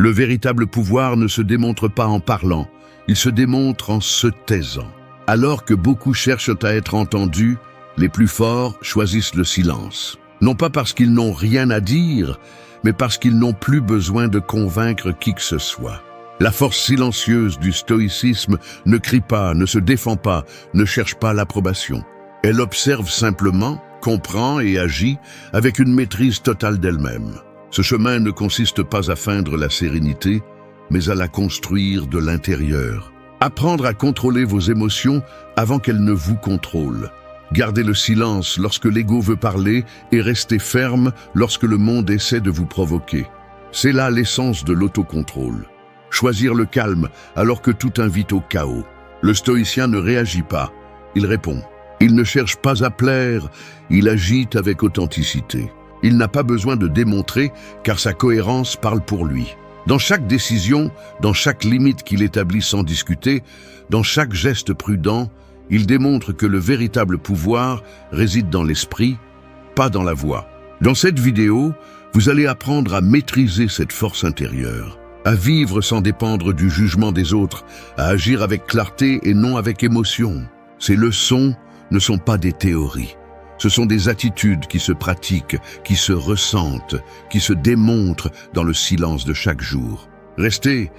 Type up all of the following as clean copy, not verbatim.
Le véritable pouvoir ne se démontre pas en parlant, il se démontre en se taisant. Alors que beaucoup cherchent à être entendus, les plus forts choisissent le silence. Non pas parce qu'ils n'ont rien à dire, mais parce qu'ils n'ont plus besoin de convaincre qui que ce soit. La force silencieuse du stoïcisme ne crie pas, ne se défend pas, ne cherche pas l'approbation. Elle observe simplement, comprend et agit avec une maîtrise totale d'elle-même. Ce chemin ne consiste pas à feindre la sérénité, mais à la construire de l'intérieur. Apprendre à contrôler vos émotions avant qu'elles ne vous contrôlent. Garder le silence lorsque l'ego veut parler et rester ferme lorsque le monde essaie de vous provoquer. C'est là l'essence de l'autocontrôle. Choisir le calme alors que tout invite au chaos. Le stoïcien ne réagit pas, il répond. Il ne cherche pas à plaire, il agit avec authenticité. Il n'a pas besoin de démontrer car sa cohérence parle pour lui. Dans chaque décision, dans chaque limite qu'il établit sans discuter, dans chaque geste prudent, il démontre que le véritable pouvoir réside dans l'esprit, pas dans la voix. Dans cette vidéo, vous allez apprendre à maîtriser cette force intérieure, à vivre sans dépendre du jugement des autres, à agir avec clarté et non avec émotion. Ces leçons ne sont pas des théories. Ce sont des attitudes qui se pratiquent, qui se ressentent, qui se démontrent dans le silence de chaque jour. Restez,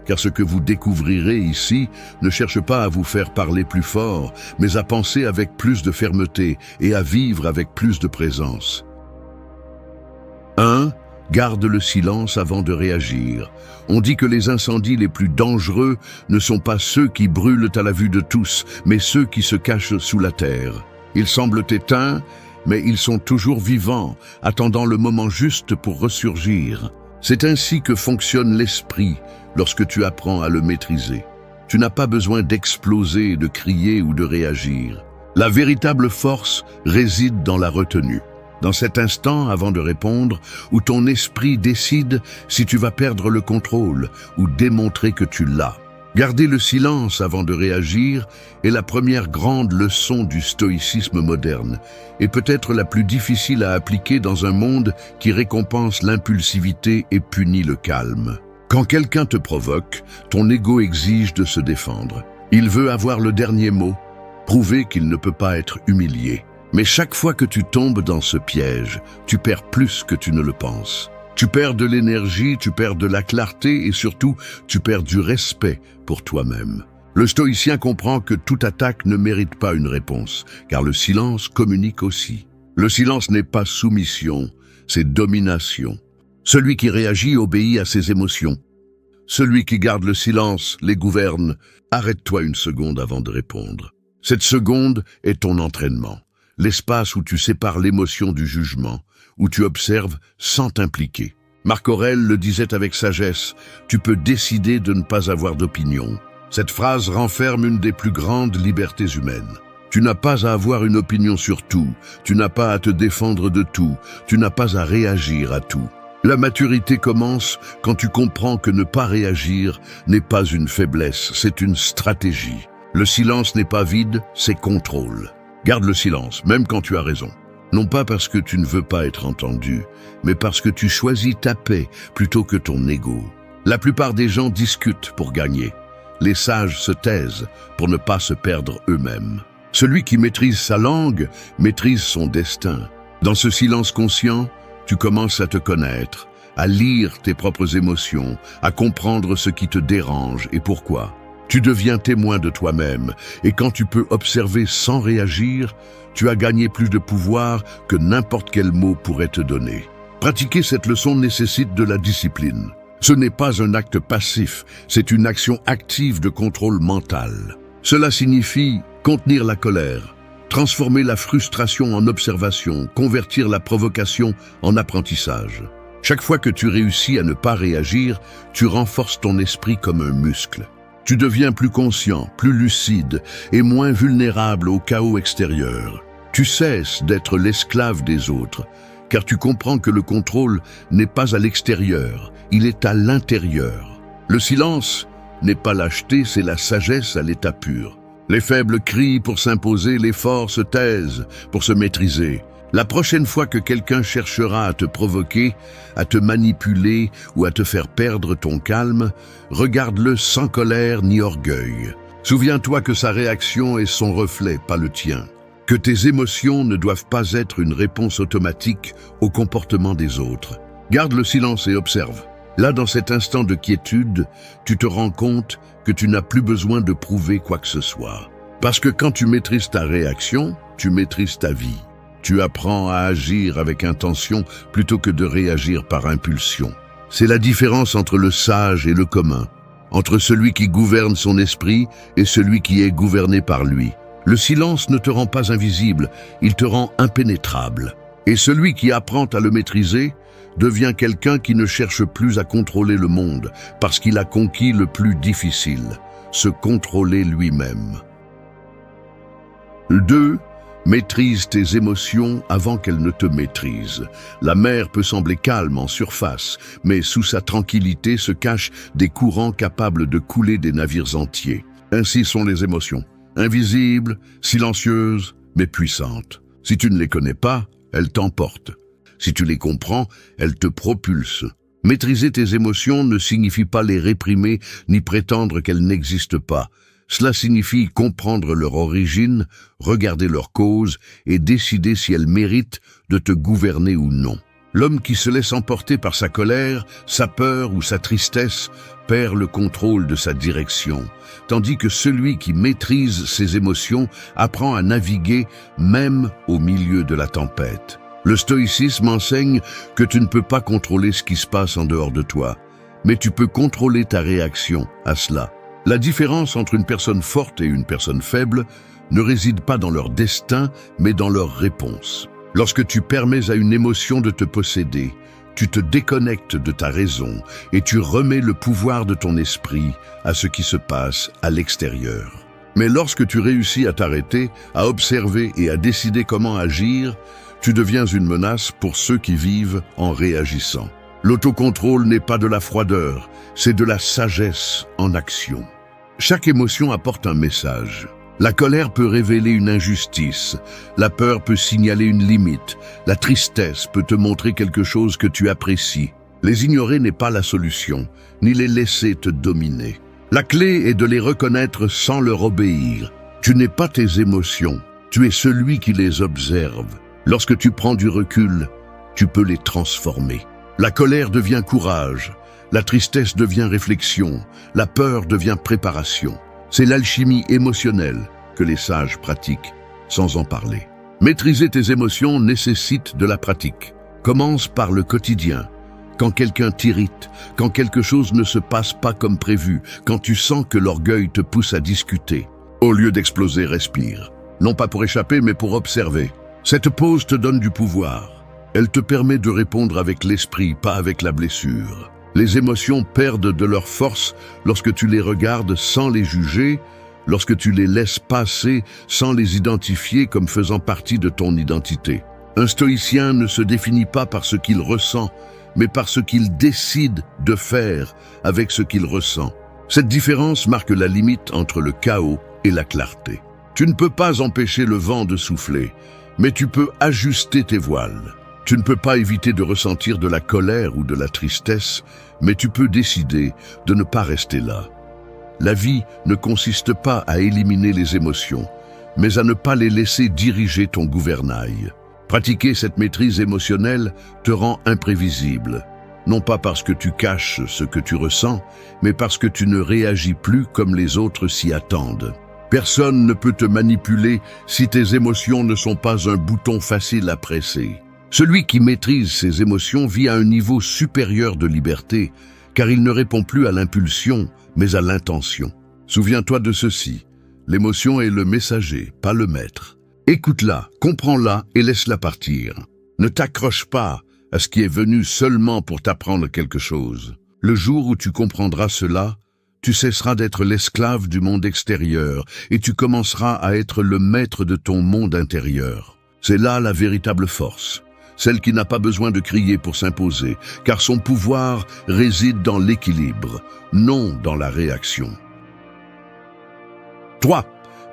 car ce que vous découvrirez ici ne cherche pas à vous faire parler plus fort, mais à penser avec plus de fermeté et à vivre avec plus de présence. 1. Garde le silence avant de réagir. On dit que les incendies les plus dangereux ne sont pas ceux qui brûlent à la vue de tous, mais ceux qui se cachent sous la terre. Ils semblent éteints, mais ils sont toujours vivants, attendant le moment juste pour ressurgir. C'est ainsi que fonctionne l'esprit lorsque tu apprends à le maîtriser. Tu n'as pas besoin d'exploser, de crier ou de réagir. La véritable force réside dans la retenue. Dans cet instant, avant de répondre, où ton esprit décide si tu vas perdre le contrôle ou démontrer que tu l'as. Garder le silence avant de réagir est la première grande leçon du stoïcisme moderne et peut-être la plus difficile à appliquer dans un monde qui récompense l'impulsivité et punit le calme. Quand quelqu'un te provoque, ton ego exige de se défendre. Il veut avoir le dernier mot, prouver qu'il ne peut pas être humilié. Mais chaque fois que tu tombes dans ce piège, tu perds plus que tu ne le penses. Tu perds de l'énergie, tu perds de la clarté et surtout, tu perds du respect pour toi-même. Le stoïcien comprend que toute attaque ne mérite pas une réponse, car le silence communique aussi. Le silence n'est pas soumission, c'est domination. Celui qui réagit obéit à ses émotions. Celui qui garde le silence les gouverne. Arrête-toi une seconde avant de répondre. Cette seconde est ton entraînement. L'espace où tu sépares l'émotion du jugement, où tu observes sans t'impliquer. Marc Aurèle le disait avec sagesse, tu peux décider de ne pas avoir d'opinion. Cette phrase renferme une des plus grandes libertés humaines. Tu n'as pas à avoir une opinion sur tout, tu n'as pas à te défendre de tout, tu n'as pas à réagir à tout. La maturité commence quand tu comprends que ne pas réagir n'est pas une faiblesse, c'est une stratégie. Le silence n'est pas vide, c'est contrôle. Garde le silence, même quand tu as raison. Non pas parce que tu ne veux pas être entendu, mais parce que tu choisis ta paix plutôt que ton ego. La plupart des gens discutent pour gagner. Les sages se taisent pour ne pas se perdre eux-mêmes. Celui qui maîtrise sa langue maîtrise son destin. Dans ce silence conscient, tu commences à te connaître, à lire tes propres émotions, à comprendre ce qui te dérange et pourquoi. Tu deviens témoin de toi-même, et quand tu peux observer sans réagir, tu as gagné plus de pouvoir que n'importe quel mot pourrait te donner. Pratiquer cette leçon nécessite de la discipline. Ce n'est pas un acte passif, c'est une action active de contrôle mental. Cela signifie contenir la colère, transformer la frustration en observation, convertir la provocation en apprentissage. Chaque fois que tu réussis à ne pas réagir, tu renforces ton esprit comme un muscle. Tu deviens plus conscient, plus lucide et moins vulnérable au chaos extérieur. Tu cesses d'être l'esclave des autres, car tu comprends que le contrôle n'est pas à l'extérieur, il est à l'intérieur. Le silence n'est pas lâcheté, c'est la sagesse à l'état pur. Les faibles crient pour s'imposer, les forts se taisent pour se maîtriser. La prochaine fois que quelqu'un cherchera à te provoquer, à te manipuler ou à te faire perdre ton calme, regarde-le sans colère ni orgueil. Souviens-toi que sa réaction est son reflet, pas le tien. Que tes émotions ne doivent pas être une réponse automatique au comportement des autres. Garde le silence et observe. Là, dans cet instant de quiétude, tu te rends compte que tu n'as plus besoin de prouver quoi que ce soit. Parce que quand tu maîtrises ta réaction, tu maîtrises ta vie. Tu apprends à agir avec intention plutôt que de réagir par impulsion. C'est la différence entre le sage et le commun, entre celui qui gouverne son esprit et celui qui est gouverné par lui. Le silence ne te rend pas invisible, il te rend impénétrable. Et celui qui apprend à le maîtriser devient quelqu'un qui ne cherche plus à contrôler le monde parce qu'il a conquis le plus difficile, se contrôler lui-même. 2. Maîtrise tes émotions avant qu'elles ne te maîtrisent. La mer peut sembler calme en surface, mais sous sa tranquillité se cachent des courants capables de couler des navires entiers. Ainsi sont les émotions, invisibles, silencieuses, mais puissantes. Si tu ne les connais pas, elles t'emportent. Si tu les comprends, elles te propulsent. Maîtriser tes émotions ne signifie pas les réprimer ni prétendre qu'elles n'existent pas. Cela signifie comprendre leur origine, regarder leur cause et décider si elles méritent de te gouverner ou non. L'homme qui se laisse emporter par sa colère, sa peur ou sa tristesse perd le contrôle de sa direction, tandis que celui qui maîtrise ses émotions apprend à naviguer même au milieu de la tempête. Le stoïcisme enseigne que tu ne peux pas contrôler ce qui se passe en dehors de toi, mais tu peux contrôler ta réaction à cela. La différence entre une personne forte et une personne faible ne réside pas dans leur destin, mais dans leur réponse. Lorsque tu permets à une émotion de te posséder, tu te déconnectes de ta raison et tu remets le pouvoir de ton esprit à ce qui se passe à l'extérieur. Mais lorsque tu réussis à t'arrêter, à observer et à décider comment agir, tu deviens une menace pour ceux qui vivent en réagissant. L'autocontrôle n'est pas de la froideur, c'est de la sagesse en action. Chaque émotion apporte un message. La colère peut révéler une injustice, la peur peut signaler une limite, la tristesse peut te montrer quelque chose que tu apprécies. Les ignorer n'est pas la solution, ni les laisser te dominer. La clé est de les reconnaître sans leur obéir. Tu n'es pas tes émotions, tu es celui qui les observe. Lorsque tu prends du recul, tu peux les transformer. La colère devient courage, la tristesse devient réflexion, la peur devient préparation. C'est l'alchimie émotionnelle que les sages pratiquent, sans en parler. Maîtriser tes émotions nécessite de la pratique. Commence par le quotidien. Quand quelqu'un t'irrite, quand quelque chose ne se passe pas comme prévu, quand tu sens que l'orgueil te pousse à discuter. Au lieu d'exploser, respire. Non pas pour échapper, mais pour observer. Cette pause te donne du pouvoir. Elle te permet de répondre avec l'esprit, pas avec la blessure. Les émotions perdent de leur force lorsque tu les regardes sans les juger, lorsque tu les laisses passer sans les identifier comme faisant partie de ton identité. Un stoïcien ne se définit pas par ce qu'il ressent, mais par ce qu'il décide de faire avec ce qu'il ressent. Cette différence marque la limite entre le chaos et la clarté. Tu ne peux pas empêcher le vent de souffler, mais tu peux ajuster tes voiles. Tu ne peux pas éviter de ressentir de la colère ou de la tristesse, mais tu peux décider de ne pas rester là. La vie ne consiste pas à éliminer les émotions, mais à ne pas les laisser diriger ton gouvernail. Pratiquer cette maîtrise émotionnelle te rend imprévisible, non pas parce que tu caches ce que tu ressens, mais parce que tu ne réagis plus comme les autres s'y attendent. Personne ne peut te manipuler si tes émotions ne sont pas un bouton facile à presser. Celui qui maîtrise ses émotions vit à un niveau supérieur de liberté, car il ne répond plus à l'impulsion, mais à l'intention. Souviens-toi de ceci, l'émotion est le messager, pas le maître. Écoute-la, comprends-la et laisse-la partir. Ne t'accroche pas à ce qui est venu seulement pour t'apprendre quelque chose. Le jour où tu comprendras cela, tu cesseras d'être l'esclave du monde extérieur et tu commenceras à être le maître de ton monde intérieur. C'est là la véritable force. Celle qui n'a pas besoin de crier pour s'imposer, car son pouvoir réside dans l'équilibre, non dans la réaction. 3.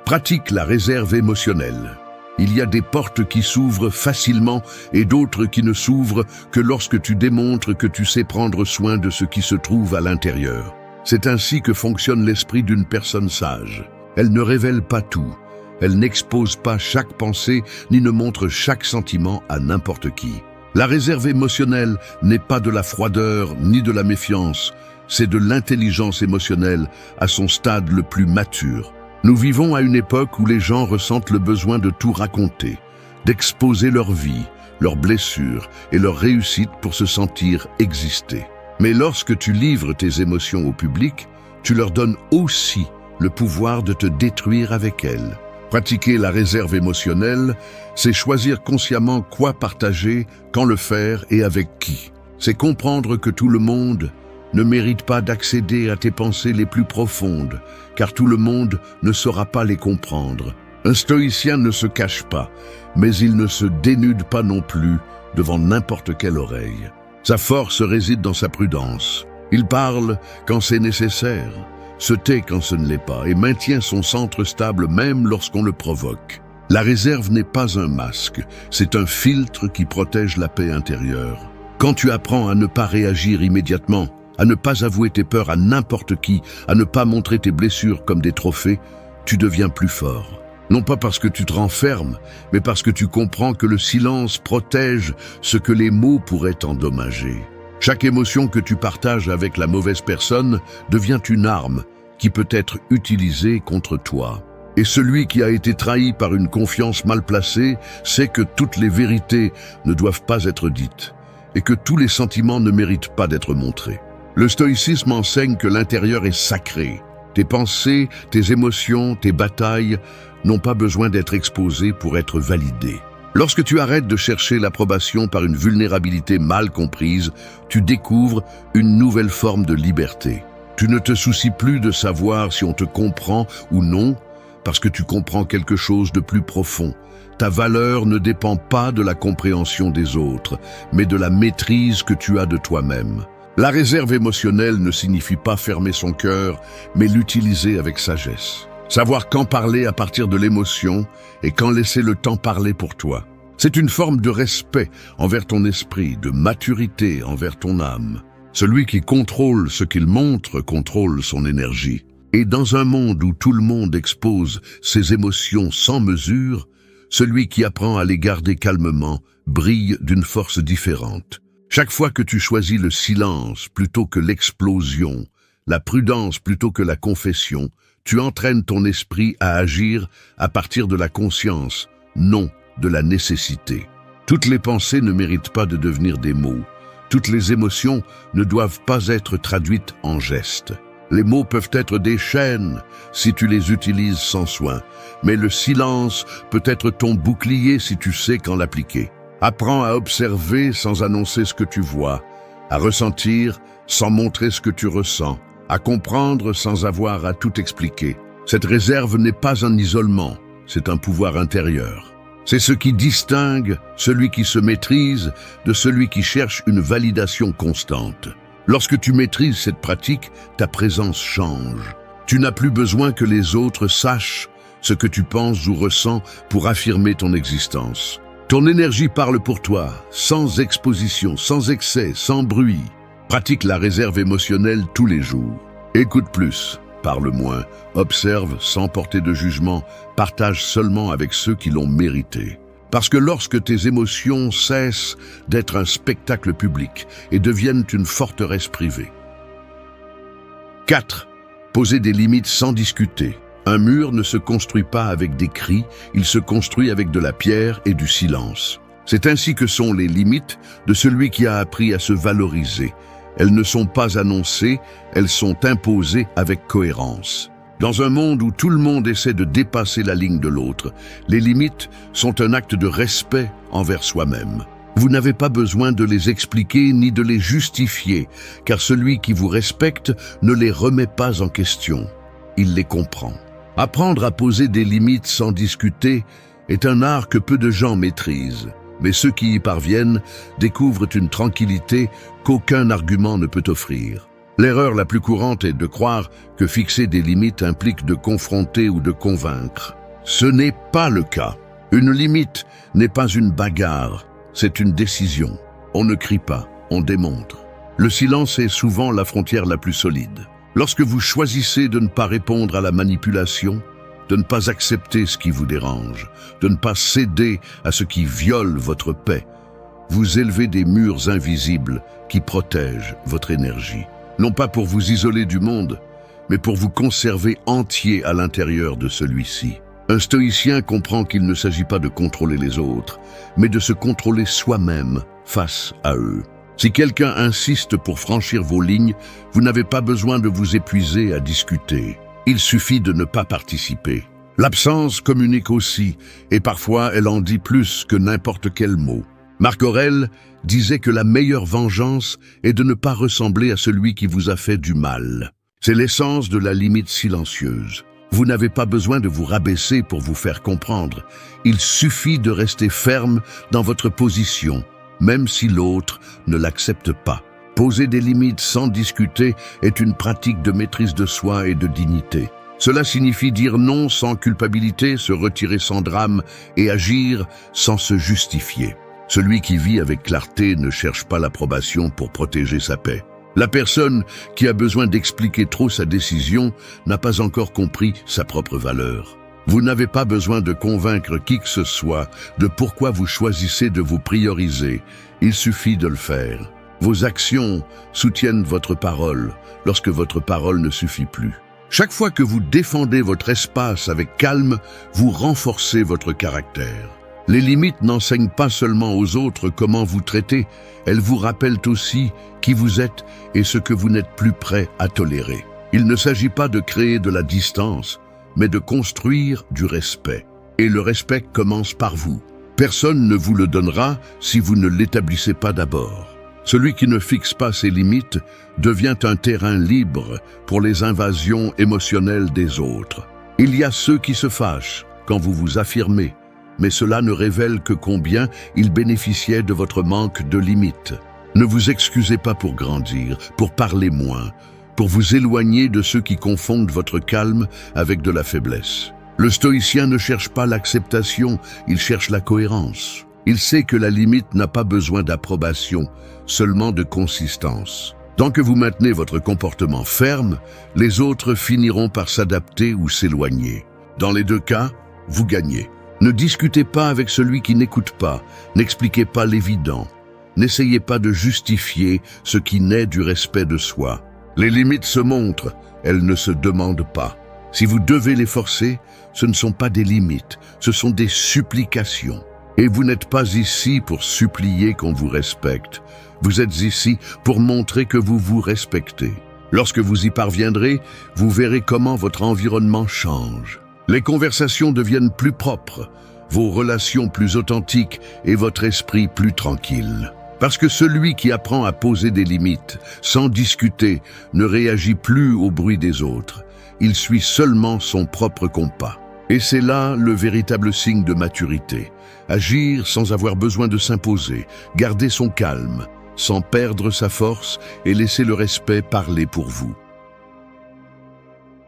Pratique la réserve émotionnelle. Il y a des portes qui s'ouvrent facilement et d'autres qui ne s'ouvrent que lorsque tu démontres que tu sais prendre soin de ce qui se trouve à l'intérieur. C'est ainsi que fonctionne l'esprit d'une personne sage. Elle ne révèle pas tout. Elle n'expose pas chaque pensée ni ne montre chaque sentiment à n'importe qui. La réserve émotionnelle n'est pas de la froideur ni de la méfiance, c'est de l'intelligence émotionnelle à son stade le plus mature. Nous vivons à une époque où les gens ressentent le besoin de tout raconter, d'exposer leur vie, leurs blessures et leurs réussites pour se sentir exister. Mais lorsque tu livres tes émotions au public, tu leur donnes aussi le pouvoir de te détruire avec elles. Pratiquer la réserve émotionnelle, c'est choisir consciemment quoi partager, quand le faire et avec qui. C'est comprendre que tout le monde ne mérite pas d'accéder à tes pensées les plus profondes, car tout le monde ne saura pas les comprendre. Un stoïcien ne se cache pas, mais il ne se dénude pas non plus devant n'importe quelle oreille. Sa force réside dans sa prudence. Il parle quand c'est nécessaire, se tait quand ce ne l'est pas et maintient son centre stable même lorsqu'on le provoque. La réserve n'est pas un masque, c'est un filtre qui protège la paix intérieure. Quand tu apprends à ne pas réagir immédiatement, à ne pas avouer tes peurs à n'importe qui, à ne pas montrer tes blessures comme des trophées, tu deviens plus fort. Non pas parce que tu te renfermes, mais parce que tu comprends que le silence protège ce que les mots pourraient endommager. Chaque émotion que tu partages avec la mauvaise personne devient une arme qui peut être utilisée contre toi. Et celui qui a été trahi par une confiance mal placée sait que toutes les vérités ne doivent pas être dites et que tous les sentiments ne méritent pas d'être montrés. Le stoïcisme enseigne que l'intérieur est sacré. Tes pensées, tes émotions, tes batailles n'ont pas besoin d'être exposées pour être validées. Lorsque tu arrêtes de chercher l'approbation par une vulnérabilité mal comprise, tu découvres une nouvelle forme de liberté. Tu ne te soucies plus de savoir si on te comprend ou non, parce que tu comprends quelque chose de plus profond. Ta valeur ne dépend pas de la compréhension des autres, mais de la maîtrise que tu as de toi-même. La réserve émotionnelle ne signifie pas fermer son cœur, mais l'utiliser avec sagesse. Savoir quand parler à partir de l'émotion et quand laisser le temps parler pour toi. C'est une forme de respect envers ton esprit, de maturité envers ton âme. Celui qui contrôle ce qu'il montre contrôle son énergie. Et dans un monde où tout le monde expose ses émotions sans mesure, celui qui apprend à les garder calmement brille d'une force différente. Chaque fois que tu choisis le silence plutôt que l'explosion, la prudence plutôt que la confession, tu entraînes ton esprit à agir à partir de la conscience, non de la nécessité. Toutes les pensées ne méritent pas de devenir des mots. Toutes les émotions ne doivent pas être traduites en gestes. Les mots peuvent être des chaînes si tu les utilises sans soin, mais le silence peut être ton bouclier si tu sais quand l'appliquer. Apprends à observer sans annoncer ce que tu vois, à ressentir sans montrer ce que tu ressens, à comprendre sans avoir à tout expliquer. Cette réserve n'est pas un isolement, c'est un pouvoir intérieur. C'est ce qui distingue celui qui se maîtrise de celui qui cherche une validation constante. Lorsque tu maîtrises cette pratique, ta présence change. Tu n'as plus besoin que les autres sachent ce que tu penses ou ressens pour affirmer ton existence. Ton énergie parle pour toi, sans exposition, sans excès, sans bruit. Pratique la réserve émotionnelle tous les jours. Écoute plus, parle moins, observe sans porter de jugement, partage seulement avec ceux qui l'ont mérité. Parce que lorsque tes émotions cessent d'être un spectacle public et deviennent une forteresse privée. 4. Poser des limites sans discuter. Un mur ne se construit pas avec des cris, il se construit avec de la pierre et du silence. C'est ainsi que sont les limites de celui qui a appris à se valoriser. Elles ne sont pas annoncées, elles sont imposées avec cohérence. Dans un monde où tout le monde essaie de dépasser la ligne de l'autre, les limites sont un acte de respect envers soi-même. Vous n'avez pas besoin de les expliquer ni de les justifier, car celui qui vous respecte ne les remet pas en question. Il les comprend. Apprendre à poser des limites sans discuter est un art que peu de gens maîtrisent. Mais ceux qui y parviennent découvrent une tranquillité qu'aucun argument ne peut offrir. L'erreur la plus courante est de croire que fixer des limites implique de confronter ou de convaincre. Ce n'est pas le cas. Une limite n'est pas une bagarre, c'est une décision. On ne crie pas, on démontre. Le silence est souvent la frontière la plus solide. Lorsque vous choisissez de ne pas répondre à la manipulation, de ne pas accepter ce qui vous dérange, de ne pas céder à ce qui viole votre paix, vous élevez des murs invisibles qui protègent votre énergie. Non pas pour vous isoler du monde, mais pour vous conserver entier à l'intérieur de celui-ci. Un stoïcien comprend qu'il ne s'agit pas de contrôler les autres, mais de se contrôler soi-même face à eux. Si quelqu'un insiste pour franchir vos lignes, vous n'avez pas besoin de vous épuiser à discuter. Il suffit de ne pas participer. L'absence communique aussi, et parfois elle en dit plus que n'importe quel mot. Marc Aurèle disait que la meilleure vengeance est de ne pas ressembler à celui qui vous a fait du mal. C'est l'essence de la limite silencieuse. Vous n'avez pas besoin de vous rabaisser pour vous faire comprendre. Il suffit de rester ferme dans votre position, même si l'autre ne l'accepte pas. Poser des limites sans discuter est une pratique de maîtrise de soi et de dignité. Cela signifie dire non sans culpabilité, se retirer sans drame et agir sans se justifier. Celui qui vit avec clarté ne cherche pas l'approbation pour protéger sa paix. La personne qui a besoin d'expliquer trop sa décision n'a pas encore compris sa propre valeur. Vous n'avez pas besoin de convaincre qui que ce soit de pourquoi vous choisissez de vous prioriser. Il suffit de le faire. Vos actions soutiennent votre parole lorsque votre parole ne suffit plus. Chaque fois que vous défendez votre espace avec calme, vous renforcez votre caractère. Les limites n'enseignent pas seulement aux autres comment vous traiter, elles vous rappellent aussi qui vous êtes et ce que vous n'êtes plus prêt à tolérer. Il ne s'agit pas de créer de la distance, mais de construire du respect. Et le respect commence par vous. Personne ne vous le donnera si vous ne l'établissez pas d'abord. Celui qui ne fixe pas ses limites devient un terrain libre pour les invasions émotionnelles des autres. Il y a ceux qui se fâchent quand vous vous affirmez, mais cela ne révèle que combien ils bénéficiaient de votre manque de limites. Ne vous excusez pas pour grandir, pour parler moins, pour vous éloigner de ceux qui confondent votre calme avec de la faiblesse. Le stoïcien ne cherche pas l'acceptation, il cherche la cohérence. Il sait que la limite n'a pas besoin d'approbation, seulement de consistance. Tant que vous maintenez votre comportement ferme, les autres finiront par s'adapter ou s'éloigner. Dans les deux cas, vous gagnez. Ne discutez pas avec celui qui n'écoute pas, n'expliquez pas l'évident. N'essayez pas de justifier ce qui naît du respect de soi. Les limites se montrent, elles ne se demandent pas. Si vous devez les forcer, ce ne sont pas des limites, ce sont des supplications. Et vous n'êtes pas ici pour supplier qu'on vous respecte. Vous êtes ici pour montrer que vous vous respectez. Lorsque vous y parviendrez, vous verrez comment votre environnement change. Les conversations deviennent plus propres, vos relations plus authentiques et votre esprit plus tranquille. Parce que celui qui apprend à poser des limites, sans discuter, ne réagit plus au bruit des autres. Il suit seulement son propre compas. Et c'est là le véritable signe de maturité. Agir sans avoir besoin de s'imposer, garder son calme, sans perdre sa force et laisser le respect parler pour vous.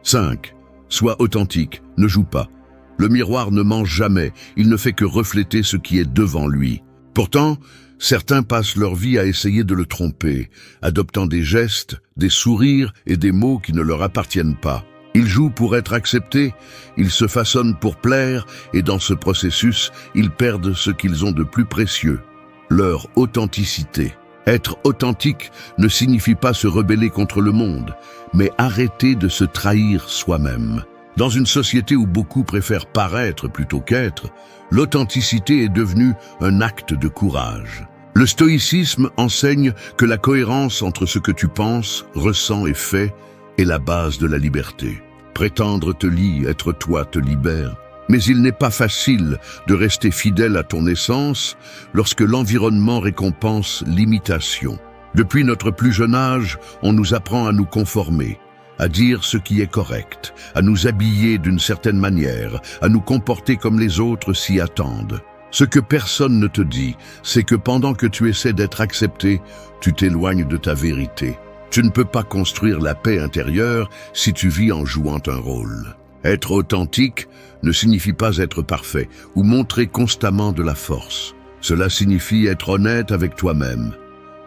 5. Sois authentique, ne joue pas. Le miroir ne ment jamais, il ne fait que refléter ce qui est devant lui. Pourtant, certains passent leur vie à essayer de le tromper, adoptant des gestes, des sourires et des mots qui ne leur appartiennent pas. Ils jouent pour être acceptés, ils se façonnent pour plaire et dans ce processus, ils perdent ce qu'ils ont de plus précieux, leur authenticité. Être authentique ne signifie pas se rebeller contre le monde, mais arrêter de se trahir soi-même. Dans une société où beaucoup préfèrent paraître plutôt qu'être, l'authenticité est devenue un acte de courage. Le stoïcisme enseigne que la cohérence entre ce que tu penses, ressens et fais est la base de la liberté. Prétendre te lie, être toi te libère. Mais il n'est pas facile de rester fidèle à ton essence lorsque l'environnement récompense l'imitation. Depuis notre plus jeune âge, on nous apprend à nous conformer, à dire ce qui est correct, à nous habiller d'une certaine manière, à nous comporter comme les autres s'y attendent. Ce que personne ne te dit, c'est que pendant que tu essaies d'être accepté, tu t'éloignes de ta vérité. Tu ne peux pas construire la paix intérieure si tu vis en jouant un rôle. Être authentique ne signifie pas être parfait ou montrer constamment de la force. Cela signifie être honnête avec toi-même,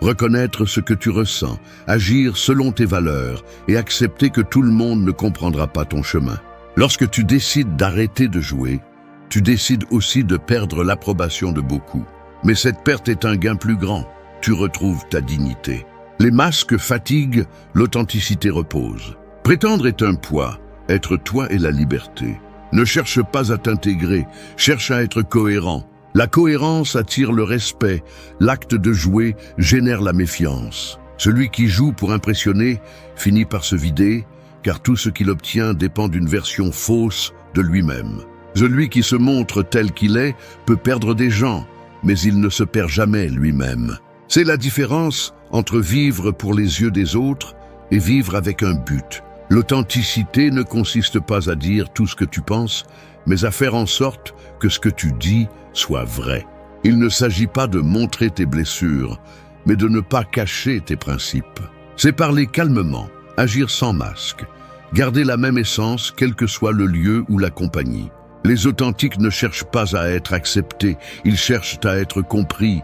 reconnaître ce que tu ressens, agir selon tes valeurs et accepter que tout le monde ne comprendra pas ton chemin. Lorsque tu décides d'arrêter de jouer, tu décides aussi de perdre l'approbation de beaucoup. Mais cette perte est un gain plus grand. Tu retrouves ta dignité. Les masques fatiguent, l'authenticité repose. Prétendre est un poids, être toi est la liberté. Ne cherche pas à t'intégrer, cherche à être cohérent. La cohérence attire le respect, l'acte de jouer génère la méfiance. Celui qui joue pour impressionner finit par se vider, car tout ce qu'il obtient dépend d'une version fausse de lui-même. Celui qui se montre tel qu'il est peut perdre des gens, mais il ne se perd jamais lui-même. C'est la différence entre vivre pour les yeux des autres et vivre avec un but. L'authenticité ne consiste pas à dire tout ce que tu penses, mais à faire en sorte que ce que tu dis soit vrai. Il ne s'agit pas de montrer tes blessures, mais de ne pas cacher tes principes. C'est parler calmement, agir sans masque, garder la même essence quel que soit le lieu ou la compagnie. Les authentiques ne cherchent pas à être acceptés, ils cherchent à être compris.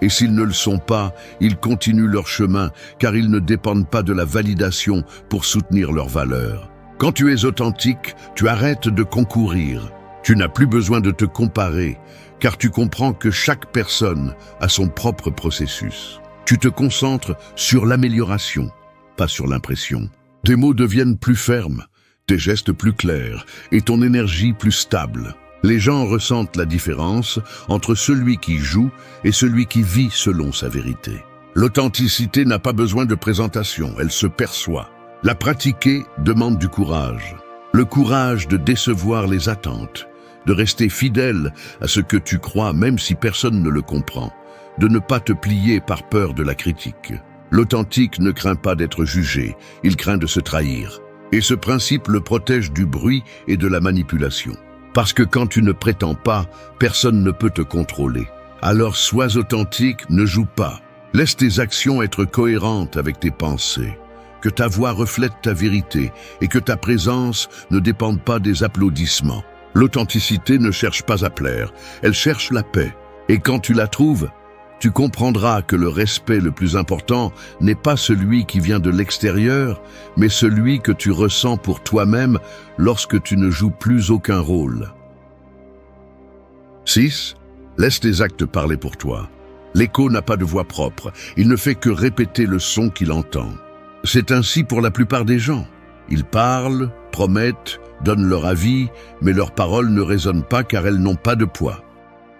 Et s'ils ne le sont pas, ils continuent leur chemin, car ils ne dépendent pas de la validation pour soutenir leurs valeurs. Quand tu es authentique, tu arrêtes de concourir. Tu n'as plus besoin de te comparer, car tu comprends que chaque personne a son propre processus. Tu te concentres sur l'amélioration, pas sur l'impression. Tes mots deviennent plus fermes, tes gestes plus clairs et ton énergie plus stable. Les gens ressentent la différence entre celui qui joue et celui qui vit selon sa vérité. L'authenticité n'a pas besoin de présentation, elle se perçoit. La pratiquer demande du courage. Le courage de décevoir les attentes, de rester fidèle à ce que tu crois même si personne ne le comprend, de ne pas te plier par peur de la critique. L'authentique ne craint pas d'être jugé, il craint de se trahir. Et ce principe le protège du bruit et de la manipulation. Parce que quand tu ne prétends pas, personne ne peut te contrôler. Alors sois authentique, ne joue pas. Laisse tes actions être cohérentes avec tes pensées. Que ta voix reflète ta vérité et que ta présence ne dépende pas des applaudissements. L'authenticité ne cherche pas à plaire, elle cherche la paix. Et quand tu la trouves, tu comprendras que le respect le plus important n'est pas celui qui vient de l'extérieur, mais celui que tu ressens pour toi-même lorsque tu ne joues plus aucun rôle. 6. Laisse tes actes parler pour toi. L'écho n'a pas de voix propre, il ne fait que répéter le son qu'il entend. C'est ainsi pour la plupart des gens. Ils parlent, promettent, donnent leur avis, mais leurs paroles ne résonnent pas car elles n'ont pas de poids.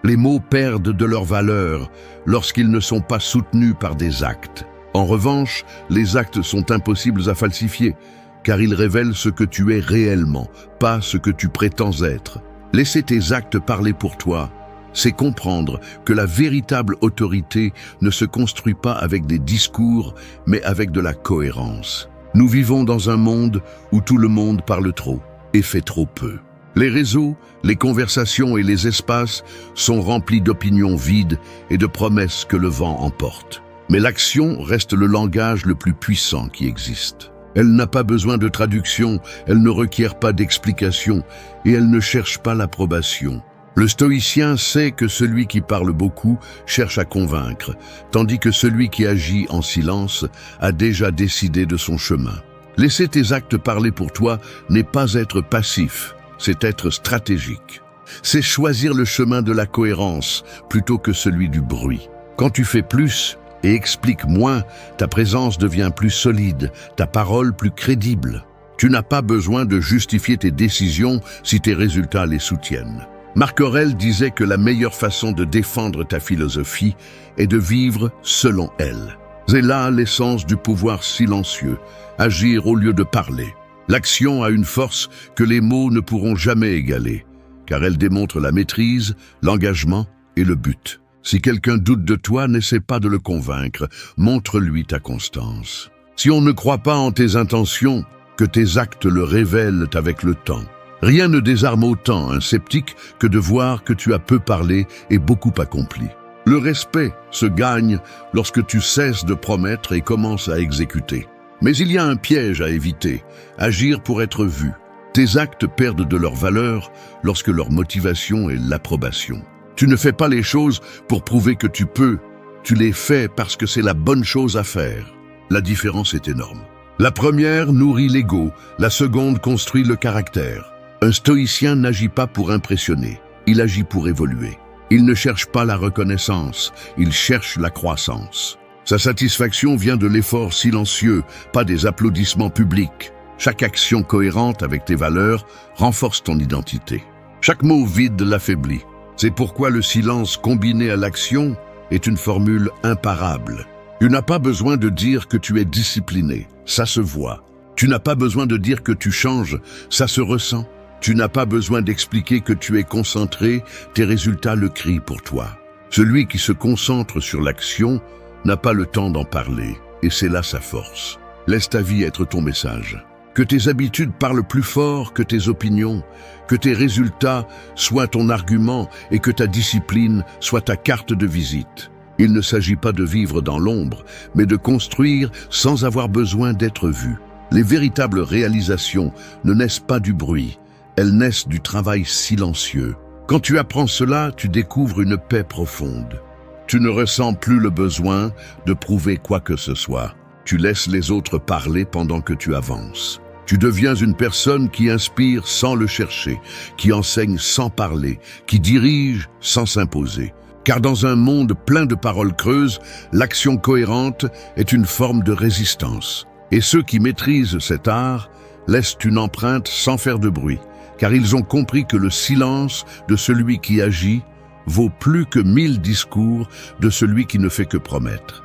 Les mots perdent de leur valeur lorsqu'ils ne sont pas soutenus par des actes. En revanche, les actes sont impossibles à falsifier, car ils révèlent ce que tu es réellement, pas ce que tu prétends être. Laisser tes actes parler pour toi, c'est comprendre que la véritable autorité ne se construit pas avec des discours, mais avec de la cohérence. Nous vivons dans un monde où tout le monde parle trop et fait trop peu. Les réseaux, les conversations et les espaces sont remplis d'opinions vides et de promesses que le vent emporte. Mais l'action reste le langage le plus puissant qui existe. Elle n'a pas besoin de traduction, elle ne requiert pas d'explication et elle ne cherche pas l'approbation. Le stoïcien sait que celui qui parle beaucoup cherche à convaincre, tandis que celui qui agit en silence a déjà décidé de son chemin. Laisser tes actes parler pour toi n'est pas être passif. C'est être stratégique. C'est choisir le chemin de la cohérence plutôt que celui du bruit. Quand tu fais plus et expliques moins, ta présence devient plus solide, ta parole plus crédible. Tu n'as pas besoin de justifier tes décisions si tes résultats les soutiennent. Marc Aurèle disait que la meilleure façon de défendre ta philosophie est de vivre selon elle. C'est là l'essence du pouvoir silencieux, agir au lieu de parler. L'action a une force que les mots ne pourront jamais égaler, car elle démontre la maîtrise, l'engagement et le but. Si quelqu'un doute de toi, n'essaie pas de le convaincre, montre-lui ta constance. Si on ne croit pas en tes intentions, que tes actes le révèlent avec le temps. Rien ne désarme autant un sceptique que de voir que tu as peu parlé et beaucoup accompli. Le respect se gagne lorsque tu cesses de promettre et commences à exécuter. Mais il y a un piège à éviter, agir pour être vu. Tes actes perdent de leur valeur lorsque leur motivation est l'approbation. Tu ne fais pas les choses pour prouver que tu peux, tu les fais parce que c'est la bonne chose à faire. La différence est énorme. La première nourrit l'ego, la seconde construit le caractère. Un stoïcien n'agit pas pour impressionner, il agit pour évoluer. Il ne cherche pas la reconnaissance, il cherche la croissance. Sa satisfaction vient de l'effort silencieux, pas des applaudissements publics. Chaque action cohérente avec tes valeurs renforce ton identité. Chaque mot vide l'affaiblit. C'est pourquoi le silence combiné à l'action est une formule imparable. Tu n'as pas besoin de dire que tu es discipliné, ça se voit. Tu n'as pas besoin de dire que tu changes, ça se ressent. Tu n'as pas besoin d'expliquer que tu es concentré, tes résultats le crient pour toi. Celui qui se concentre sur l'action n'a pas le temps d'en parler, et c'est là sa force. Laisse ta vie être ton message. Que tes habitudes parlent plus fort que tes opinions, que tes résultats soient ton argument et que ta discipline soit ta carte de visite. Il ne s'agit pas de vivre dans l'ombre, mais de construire sans avoir besoin d'être vu. Les véritables réalisations ne naissent pas du bruit, elles naissent du travail silencieux. Quand tu apprends cela, tu découvres une paix profonde. Tu ne ressens plus le besoin de prouver quoi que ce soit. Tu laisses les autres parler pendant que tu avances. Tu deviens une personne qui inspire sans le chercher, qui enseigne sans parler, qui dirige sans s'imposer. Car dans un monde plein de paroles creuses, l'action cohérente est une forme de résistance. Et ceux qui maîtrisent cet art laissent une empreinte sans faire de bruit, car ils ont compris que le silence de celui qui agit vaut plus que 1000 discours de celui qui ne fait que promettre.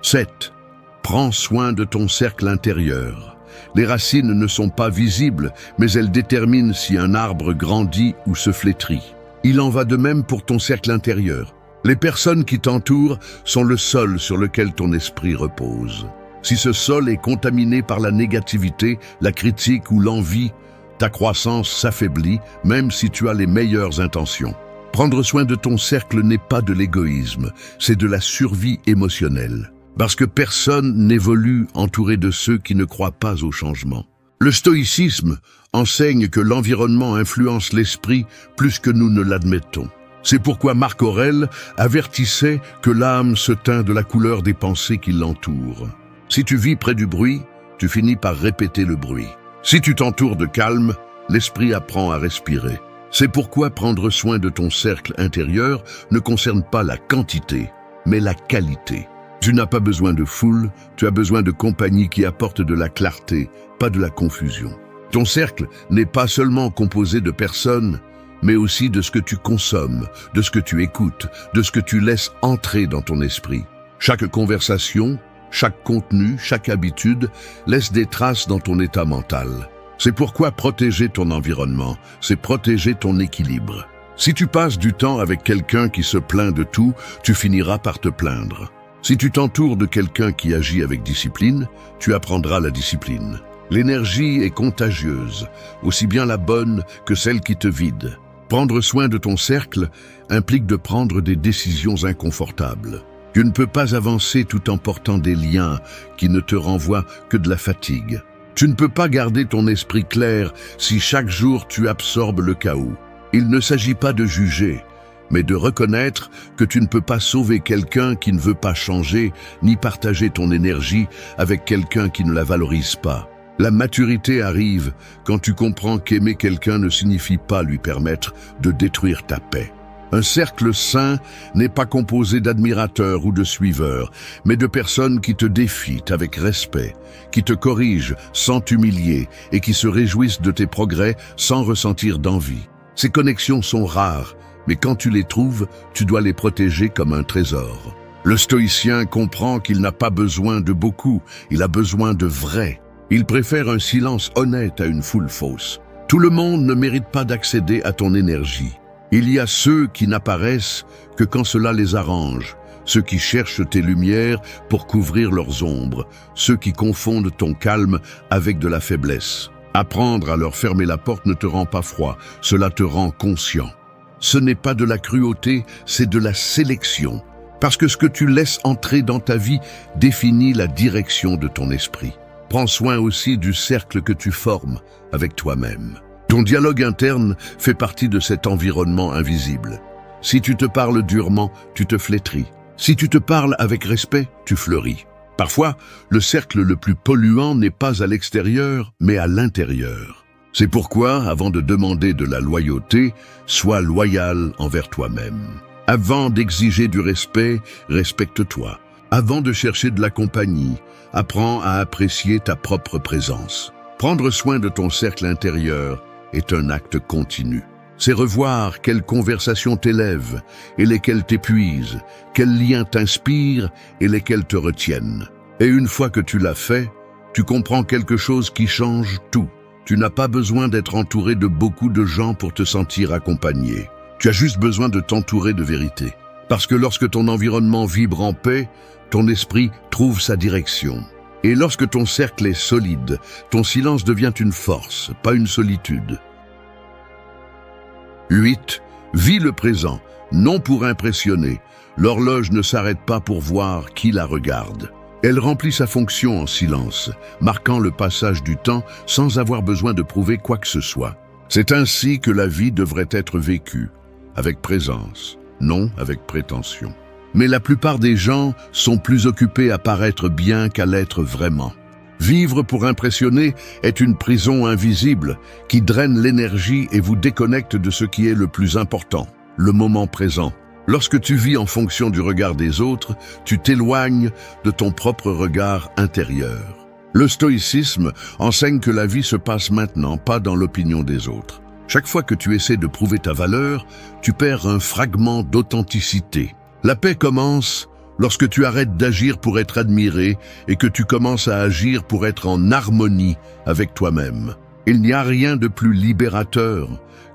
7. Prends soin de ton cercle intérieur. Les racines ne sont pas visibles, mais elles déterminent si un arbre grandit ou se flétrit. Il en va de même pour ton cercle intérieur. Les personnes qui t'entourent sont le sol sur lequel ton esprit repose. Si ce sol est contaminé par la négativité, la critique ou l'envie, ta croissance s'affaiblit, même si tu as les meilleures intentions. Prendre soin de ton cercle n'est pas de l'égoïsme, c'est de la survie émotionnelle. Parce que personne n'évolue entouré de ceux qui ne croient pas au changement. Le stoïcisme enseigne que l'environnement influence l'esprit plus que nous ne l'admettons. C'est pourquoi Marc Aurèle avertissait que l'âme se teint de la couleur des pensées qui l'entourent. Si tu vis près du bruit, tu finis par répéter le bruit. Si tu t'entoures de calme, l'esprit apprend à respirer. C'est pourquoi prendre soin de ton cercle intérieur ne concerne pas la quantité, mais la qualité. Tu n'as pas besoin de foule, tu as besoin de compagnie qui apporte de la clarté, pas de la confusion. Ton cercle n'est pas seulement composé de personnes, mais aussi de ce que tu consommes, de ce que tu écoutes, de ce que tu laisses entrer dans ton esprit. Chaque conversation, chaque contenu, chaque habitude laisse des traces dans ton état mental. C'est pourquoi protéger ton environnement, c'est protéger ton équilibre. Si tu passes du temps avec quelqu'un qui se plaint de tout, tu finiras par te plaindre. Si tu t'entoures de quelqu'un qui agit avec discipline, tu apprendras la discipline. L'énergie est contagieuse, aussi bien la bonne que celle qui te vide. Prendre soin de ton cercle implique de prendre des décisions inconfortables. Tu ne peux pas avancer tout en portant des liens qui ne te renvoient que de la fatigue. Tu ne peux pas garder ton esprit clair si chaque jour tu absorbes le chaos. Il ne s'agit pas de juger, mais de reconnaître que tu ne peux pas sauver quelqu'un qui ne veut pas changer, ni partager ton énergie avec quelqu'un qui ne la valorise pas. La maturité arrive quand tu comprends qu'aimer quelqu'un ne signifie pas lui permettre de détruire ta paix. Un cercle sain n'est pas composé d'admirateurs ou de suiveurs, mais de personnes qui te défient avec respect, qui te corrigent sans t'humilier et qui se réjouissent de tes progrès sans ressentir d'envie. Ces connexions sont rares, mais quand tu les trouves, tu dois les protéger comme un trésor. Le stoïcien comprend qu'il n'a pas besoin de beaucoup, il a besoin de vrai. Il préfère un silence honnête à une foule fausse. Tout le monde ne mérite pas d'accéder à ton énergie. Il y a ceux qui n'apparaissent que quand cela les arrange, ceux qui cherchent tes lumières pour couvrir leurs ombres, ceux qui confondent ton calme avec de la faiblesse. Apprendre à leur fermer la porte ne te rend pas froid, cela te rend conscient. Ce n'est pas de la cruauté, c'est de la sélection. Parce que ce que tu laisses entrer dans ta vie définit la direction de ton esprit. Prends soin aussi du cercle que tu formes avec toi-même. Ton dialogue interne fait partie de cet environnement invisible. Si tu te parles durement, tu te flétris. Si tu te parles avec respect, tu fleuris. Parfois, le cercle le plus polluant n'est pas à l'extérieur, mais à l'intérieur. C'est pourquoi, avant de demander de la loyauté, sois loyal envers toi-même. Avant d'exiger du respect, respecte-toi. Avant de chercher de la compagnie, apprends à apprécier ta propre présence. Prendre soin de ton cercle intérieur est un acte continu. C'est revoir quelles conversations t'élèvent et lesquelles t'épuisent, quels liens t'inspirent et lesquels te retiennent. Et une fois que tu l'as fait, tu comprends quelque chose qui change tout. Tu n'as pas besoin d'être entouré de beaucoup de gens pour te sentir accompagné. Tu as juste besoin de t'entourer de vérité. Parce que lorsque ton environnement vibre en paix, ton esprit trouve sa direction. Et lorsque ton cercle est solide, ton silence devient une force, pas une solitude. 8. Vis le présent, non pour impressionner. L'horloge ne s'arrête pas pour voir qui la regarde. Elle remplit sa fonction en silence, marquant le passage du temps sans avoir besoin de prouver quoi que ce soit. C'est ainsi que la vie devrait être vécue, avec présence, non avec prétention. Mais la plupart des gens sont plus occupés à paraître bien qu'à l'être vraiment. Vivre pour impressionner est une prison invisible qui draine l'énergie et vous déconnecte de ce qui est le plus important, le moment présent. Lorsque tu vis en fonction du regard des autres, tu t'éloignes de ton propre regard intérieur. Le stoïcisme enseigne que la vie se passe maintenant, pas dans l'opinion des autres. Chaque fois que tu essaies de prouver ta valeur, tu perds un fragment d'authenticité. La paix commence lorsque tu arrêtes d'agir pour être admiré et que tu commences à agir pour être en harmonie avec toi-même. Il n'y a rien de plus libérateur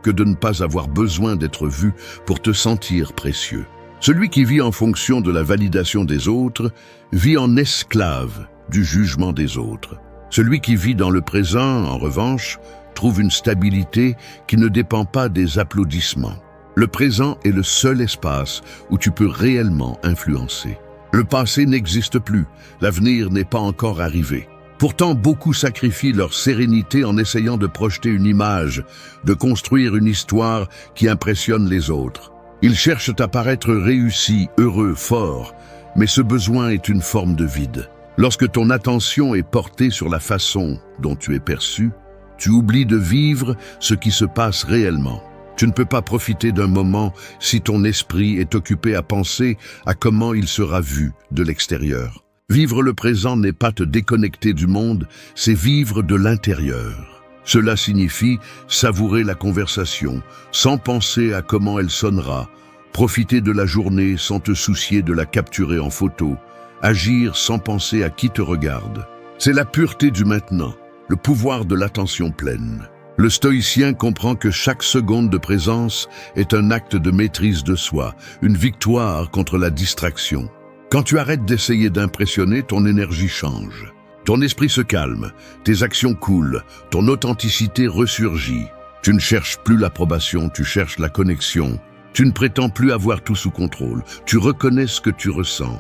que de ne pas avoir besoin d'être vu pour te sentir précieux. Celui qui vit en fonction de la validation des autres vit en esclave du jugement des autres. Celui qui vit dans le présent, en revanche, trouve une stabilité qui ne dépend pas des applaudissements. Le présent est le seul espace où tu peux réellement influencer. Le passé n'existe plus, l'avenir n'est pas encore arrivé. Pourtant, beaucoup sacrifient leur sérénité en essayant de projeter une image, de construire une histoire qui impressionne les autres. Ils cherchent à paraître réussis, heureux, forts, mais ce besoin est une forme de vide. Lorsque ton attention est portée sur la façon dont tu es perçu, tu oublies de vivre ce qui se passe réellement. Tu ne peux pas profiter d'un moment si ton esprit est occupé à penser à comment il sera vu de l'extérieur. Vivre le présent n'est pas te déconnecter du monde, c'est vivre de l'intérieur. Cela signifie savourer la conversation, sans penser à comment elle sonnera, profiter de la journée sans te soucier de la capturer en photo, agir sans penser à qui te regarde. C'est la pureté du maintenant, le pouvoir de l'attention pleine. Le stoïcien comprend que chaque seconde de présence est un acte de maîtrise de soi, une victoire contre la distraction. Quand tu arrêtes d'essayer d'impressionner, ton énergie change. Ton esprit se calme, tes actions coulent, ton authenticité ressurgit. Tu ne cherches plus l'approbation, tu cherches la connexion. Tu ne prétends plus avoir tout sous contrôle, tu reconnais ce que tu ressens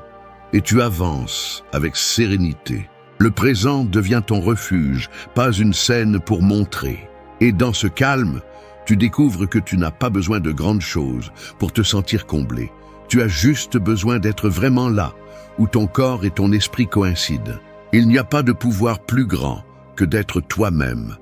et tu avances avec sérénité. Le présent devient ton refuge, pas une scène pour montrer. Et dans ce calme, tu découvres que tu n'as pas besoin de grandes choses pour te sentir comblé. Tu as juste besoin d'être vraiment là, où ton corps et ton esprit coïncident. Il n'y a pas de pouvoir plus grand que d'être toi-même,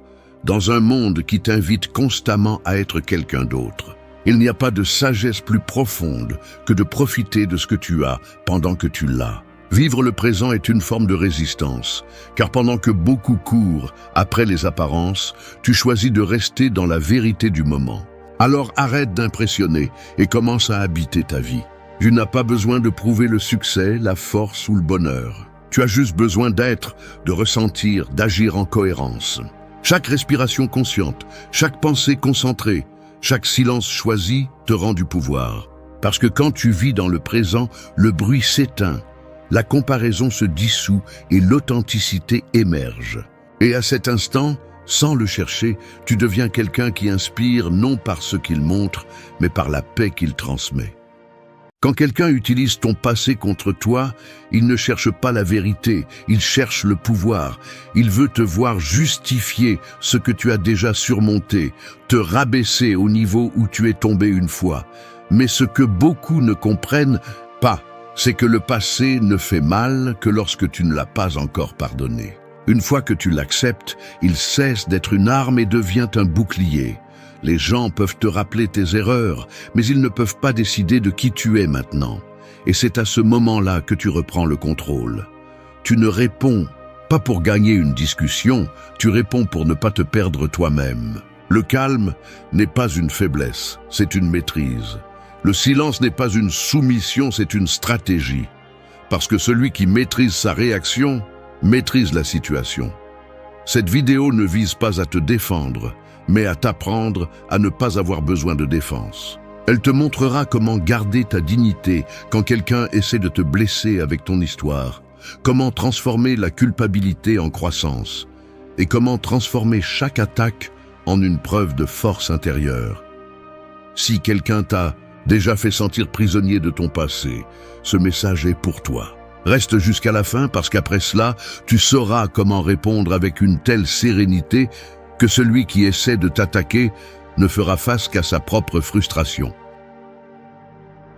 dans un monde qui t'invite constamment à être quelqu'un d'autre. Il n'y a pas de sagesse plus profonde que de profiter de ce que tu as pendant que tu l'as. Vivre le présent est une forme de résistance, car pendant que beaucoup courent après les apparences, tu choisis de rester dans la vérité du moment. Alors arrête d'impressionner et commence à habiter ta vie. Tu n'as pas besoin de prouver le succès, la force ou le bonheur. Tu as juste besoin d'être, de ressentir, d'agir en cohérence. Chaque respiration consciente, chaque pensée concentrée, chaque silence choisi te rend du pouvoir. Parce que quand tu vis dans le présent, le bruit s'éteint. La comparaison se dissout et l'authenticité émerge. Et à cet instant, sans le chercher, tu deviens quelqu'un qui inspire non par ce qu'il montre, mais par la paix qu'il transmet. Quand quelqu'un utilise ton passé contre toi, il ne cherche pas la vérité, il cherche le pouvoir. Il veut te voir justifier ce que tu as déjà surmonté, te rabaisser au niveau où tu es tombé une fois. Mais ce que beaucoup ne comprennent pas, c'est que le passé ne fait mal que lorsque tu ne l'as pas encore pardonné. Une fois que tu l'acceptes, il cesse d'être une arme et devient un bouclier. Les gens peuvent te rappeler tes erreurs, mais ils ne peuvent pas décider de qui tu es maintenant. Et c'est à ce moment-là que tu reprends le contrôle. Tu ne réponds pas pour gagner une discussion, tu réponds pour ne pas te perdre toi-même. Le calme n'est pas une faiblesse, c'est une maîtrise. Le silence n'est pas une soumission, c'est une stratégie. Parce que celui qui maîtrise sa réaction, maîtrise la situation. Cette vidéo ne vise pas à te défendre, mais à t'apprendre à ne pas avoir besoin de défense. Elle te montrera comment garder ta dignité quand quelqu'un essaie de te blesser avec ton histoire, comment transformer la culpabilité en croissance, et comment transformer chaque attaque en une preuve de force intérieure. Si quelqu'un t'a déjà fait sentir prisonnier de ton passé, ce message est pour toi. Reste jusqu'à la fin parce qu'après cela, tu sauras comment répondre avec une telle sérénité que celui qui essaie de t'attaquer ne fera face qu'à sa propre frustration.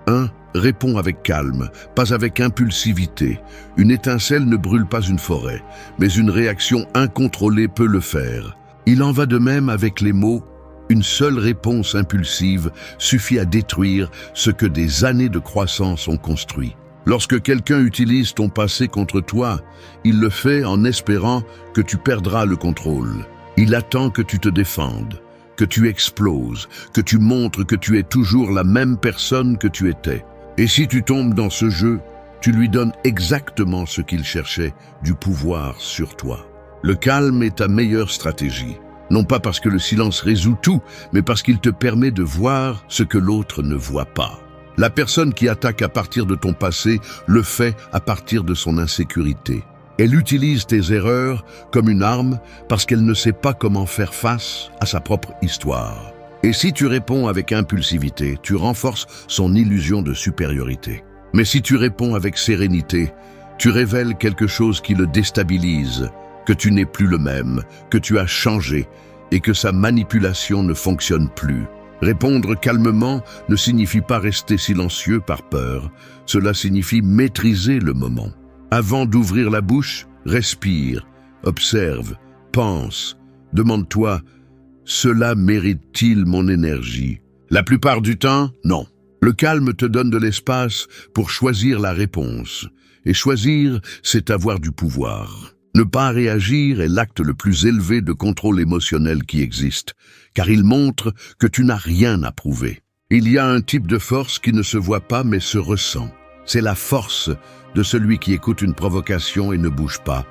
1. Réponds avec calme, pas avec impulsivité. Une étincelle ne brûle pas une forêt, mais une réaction incontrôlée peut le faire. Il en va de même avec les mots. Une seule réponse impulsive suffit à détruire ce que des années de croissance ont construit. Lorsque quelqu'un utilise ton passé contre toi, il le fait en espérant que tu perdras le contrôle. Il attend que tu te défendes, que tu exploses, que tu montres que tu es toujours la même personne que tu étais. Et si tu tombes dans ce jeu, tu lui donnes exactement ce qu'il cherchait, du pouvoir sur toi. Le calme est ta meilleure stratégie. Non pas parce que le silence résout tout, mais parce qu'il te permet de voir ce que l'autre ne voit pas. La personne qui attaque à partir de ton passé le fait à partir de son insécurité. Elle utilise tes erreurs comme une arme parce qu'elle ne sait pas comment faire face à sa propre histoire. Et si tu réponds avec impulsivité, tu renforces son illusion de supériorité. Mais si tu réponds avec sérénité, tu révèles quelque chose qui le déstabilise, que tu n'es plus le même, que tu as changé et que sa manipulation ne fonctionne plus. Répondre calmement ne signifie pas rester silencieux par peur, cela signifie maîtriser le moment. Avant d'ouvrir la bouche, respire, observe, pense, demande-toi « Cela mérite-t-il mon énergie ?» La plupart du temps, non. Le calme te donne de l'espace pour choisir la réponse. Et choisir, c'est avoir du pouvoir. Ne pas réagir est l'acte le plus élevé de contrôle émotionnel qui existe, car il montre que tu n'as rien à prouver. Il y a un type de force qui ne se voit pas mais se ressent. C'est la force de celui qui écoute une provocation et ne bouge pas,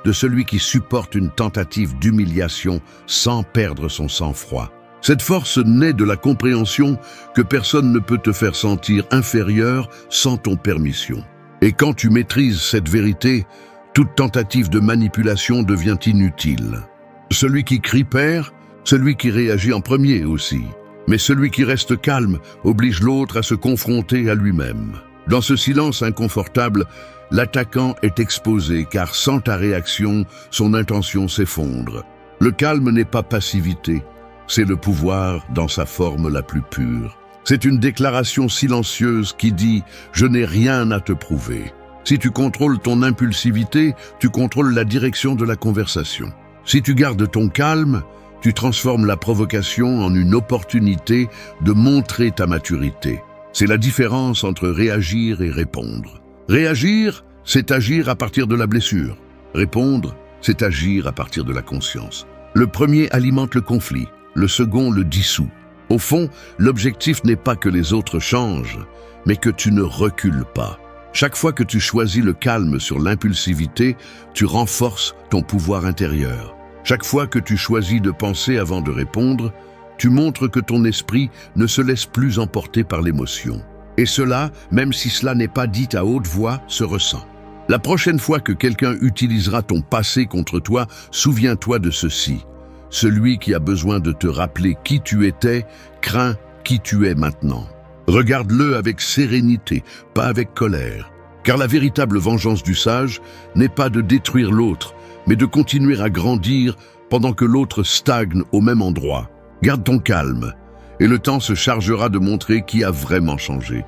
de celui qui supporte une tentative d'humiliation sans perdre son sang-froid. Cette force naît de la compréhension que personne ne peut te faire sentir inférieur sans ton permission. Et quand tu maîtrises cette vérité, toute tentative de manipulation devient inutile. Celui qui crie perd, celui qui réagit en premier aussi. Mais celui qui reste calme oblige l'autre à se confronter à lui-même. Dans ce silence inconfortable, l'attaquant est exposé car sans ta réaction, son intention s'effondre. Le calme n'est pas passivité, c'est le pouvoir dans sa forme la plus pure. C'est une déclaration silencieuse qui dit « Je n'ai rien à te prouver ». Si tu contrôles ton impulsivité, tu contrôles la direction de la conversation. Si tu gardes ton calme, tu transformes la provocation en une opportunité de montrer ta maturité. C'est la différence entre réagir et répondre. Réagir, c'est agir à partir de la blessure. Répondre, c'est agir à partir de la conscience. Le premier alimente le conflit, le second le dissout. Au fond, l'objectif n'est pas que les autres changent, mais que tu ne recules pas. Chaque fois que tu choisis le calme sur l'impulsivité, tu renforces ton pouvoir intérieur. Chaque fois que tu choisis de penser avant de répondre, tu montres que ton esprit ne se laisse plus emporter par l'émotion. Et cela, même si cela n'est pas dit à haute voix, se ressent. La prochaine fois que quelqu'un utilisera ton passé contre toi, souviens-toi de ceci. Celui qui a besoin de te rappeler qui tu étais, craint qui tu es maintenant. Regarde-le avec sérénité, pas avec colère. Car la véritable vengeance du sage n'est pas de détruire l'autre, mais de continuer à grandir pendant que l'autre stagne au même endroit. Garde ton calme, et le temps se chargera de montrer qui a vraiment changé.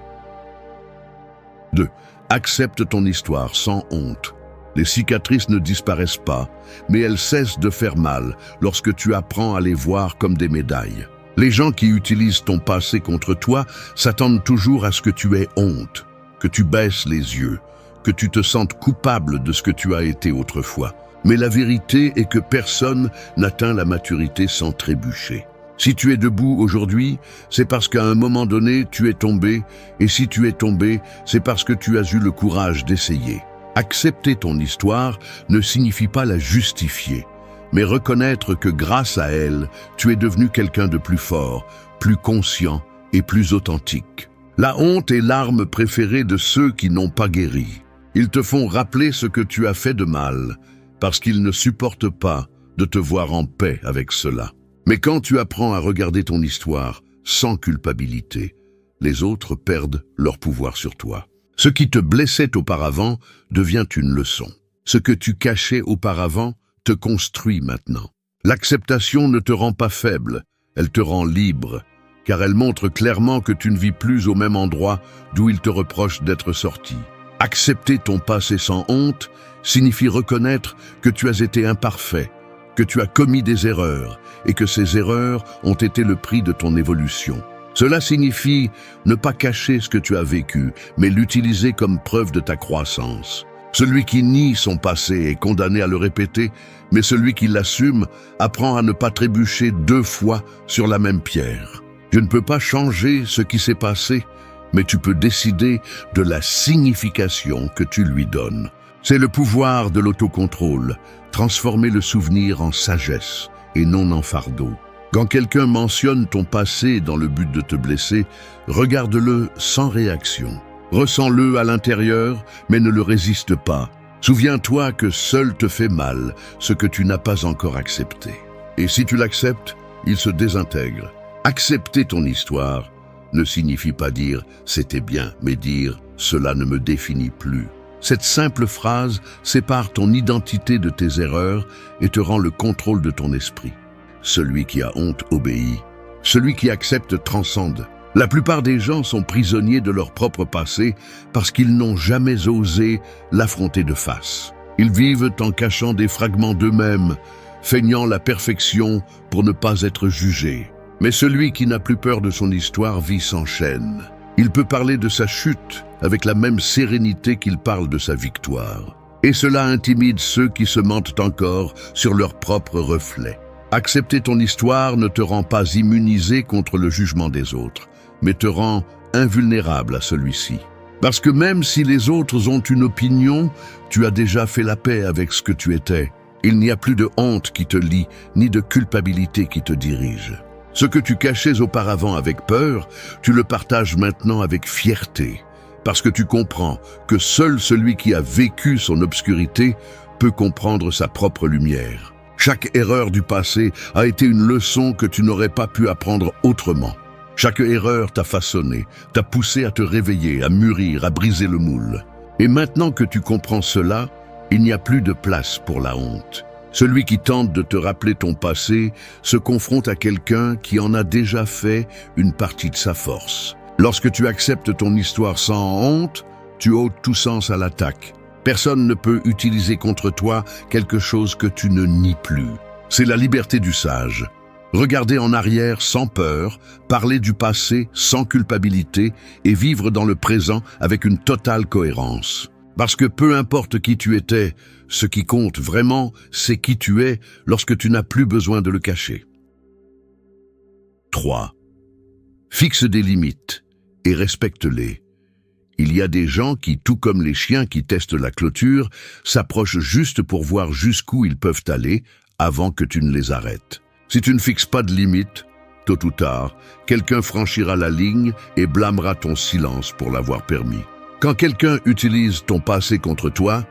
2. Accepte ton histoire sans honte. Les cicatrices ne disparaissent pas, mais elles cessent de faire mal lorsque tu apprends à les voir comme des médailles. Les gens qui utilisent ton passé contre toi s'attendent toujours à ce que tu aies honte, que tu baisses les yeux, que tu te sentes coupable de ce que tu as été autrefois. Mais la vérité est que personne n'atteint la maturité sans trébucher. Si tu es debout aujourd'hui, c'est parce qu'à un moment donné, tu es tombé, et si tu es tombé, c'est parce que tu as eu le courage d'essayer. Accepter ton histoire ne signifie pas la justifier, mais reconnaître que grâce à elle, tu es devenu quelqu'un de plus fort, plus conscient et plus authentique. La honte est l'arme préférée de ceux qui n'ont pas guéri. Ils te font rappeler ce que tu as fait de mal, parce qu'ils ne supportent pas de te voir en paix avec cela. Mais quand tu apprends à regarder ton histoire sans culpabilité, les autres perdent leur pouvoir sur toi. Ce qui te blessait auparavant devient une leçon. Ce que tu cachais auparavant te construit maintenant. L'acceptation ne te rend pas faible, elle te rend libre, car elle montre clairement que tu ne vis plus au même endroit d'où il te reproche d'être sorti. Accepter ton passé sans honte signifie reconnaître que tu as été imparfait, que tu as commis des erreurs et que ces erreurs ont été le prix de ton évolution. Cela signifie ne pas cacher ce que tu as vécu, mais l'utiliser comme preuve de ta croissance. Celui qui nie son passé est condamné à le répéter, mais celui qui l'assume apprend à ne pas trébucher 2 fois sur la même pierre. Tu ne peux pas changer ce qui s'est passé, mais tu peux décider de la signification que tu lui donnes. C'est le pouvoir de l'autocontrôle, transformer le souvenir en sagesse et non en fardeau. Quand quelqu'un mentionne ton passé dans le but de te blesser, regarde-le sans réaction. Ressens-le à l'intérieur, mais ne le résiste pas. Souviens-toi que seul te fait mal ce que tu n'as pas encore accepté. Et si tu l'acceptes, il se désintègre. Accepter ton histoire ne signifie pas dire « c'était bien », mais dire « cela ne me définit plus ». Cette simple phrase sépare ton identité de tes erreurs et te rend le contrôle de ton esprit. Celui qui a honte obéit. Celui qui accepte transcende. La plupart des gens sont prisonniers de leur propre passé parce qu'ils n'ont jamais osé l'affronter de face. Ils vivent en cachant des fragments d'eux-mêmes, feignant la perfection pour ne pas être jugés. Mais celui qui n'a plus peur de son histoire vit sans chaîne. Il peut parler de sa chute avec la même sérénité qu'il parle de sa victoire. Et cela intimide ceux qui se mentent encore sur leur propre reflet. Accepter ton histoire ne te rend pas immunisé contre le jugement des autres, mais te rend invulnérable à celui-ci. Parce que même si les autres ont une opinion, tu as déjà fait la paix avec ce que tu étais. Il n'y a plus de honte qui te lie, ni de culpabilité qui te dirige. Ce que tu cachais auparavant avec peur, tu le partages maintenant avec fierté, parce que tu comprends que seul celui qui a vécu son obscurité peut comprendre sa propre lumière. Chaque erreur du passé a été une leçon que tu n'aurais pas pu apprendre autrement. Chaque erreur t'a façonné, t'a poussé à te réveiller, à mûrir, à briser le moule. Et maintenant que tu comprends cela, il n'y a plus de place pour la honte. Celui qui tente de te rappeler ton passé se confronte à quelqu'un qui en a déjà fait une partie de sa force. Lorsque tu acceptes ton histoire sans honte, tu ôtes tout sens à l'attaque. Personne ne peut utiliser contre toi quelque chose que tu ne nies plus. C'est la liberté du sage. Regarder en arrière sans peur, parler du passé sans culpabilité et vivre dans le présent avec une totale cohérence. Parce que peu importe qui tu étais, ce qui compte vraiment, c'est qui tu es lorsque tu n'as plus besoin de le cacher. 3. Fixe des limites et respecte-les. Il y a des gens qui, tout comme les chiens qui testent la clôture, s'approchent juste pour voir jusqu'où ils peuvent aller avant que tu ne les arrêtes. Si tu ne fixes pas de limites, tôt ou tard, quelqu'un franchira la ligne et blâmera ton silence pour l'avoir permis. Quand quelqu'un utilise ton passé contre toi,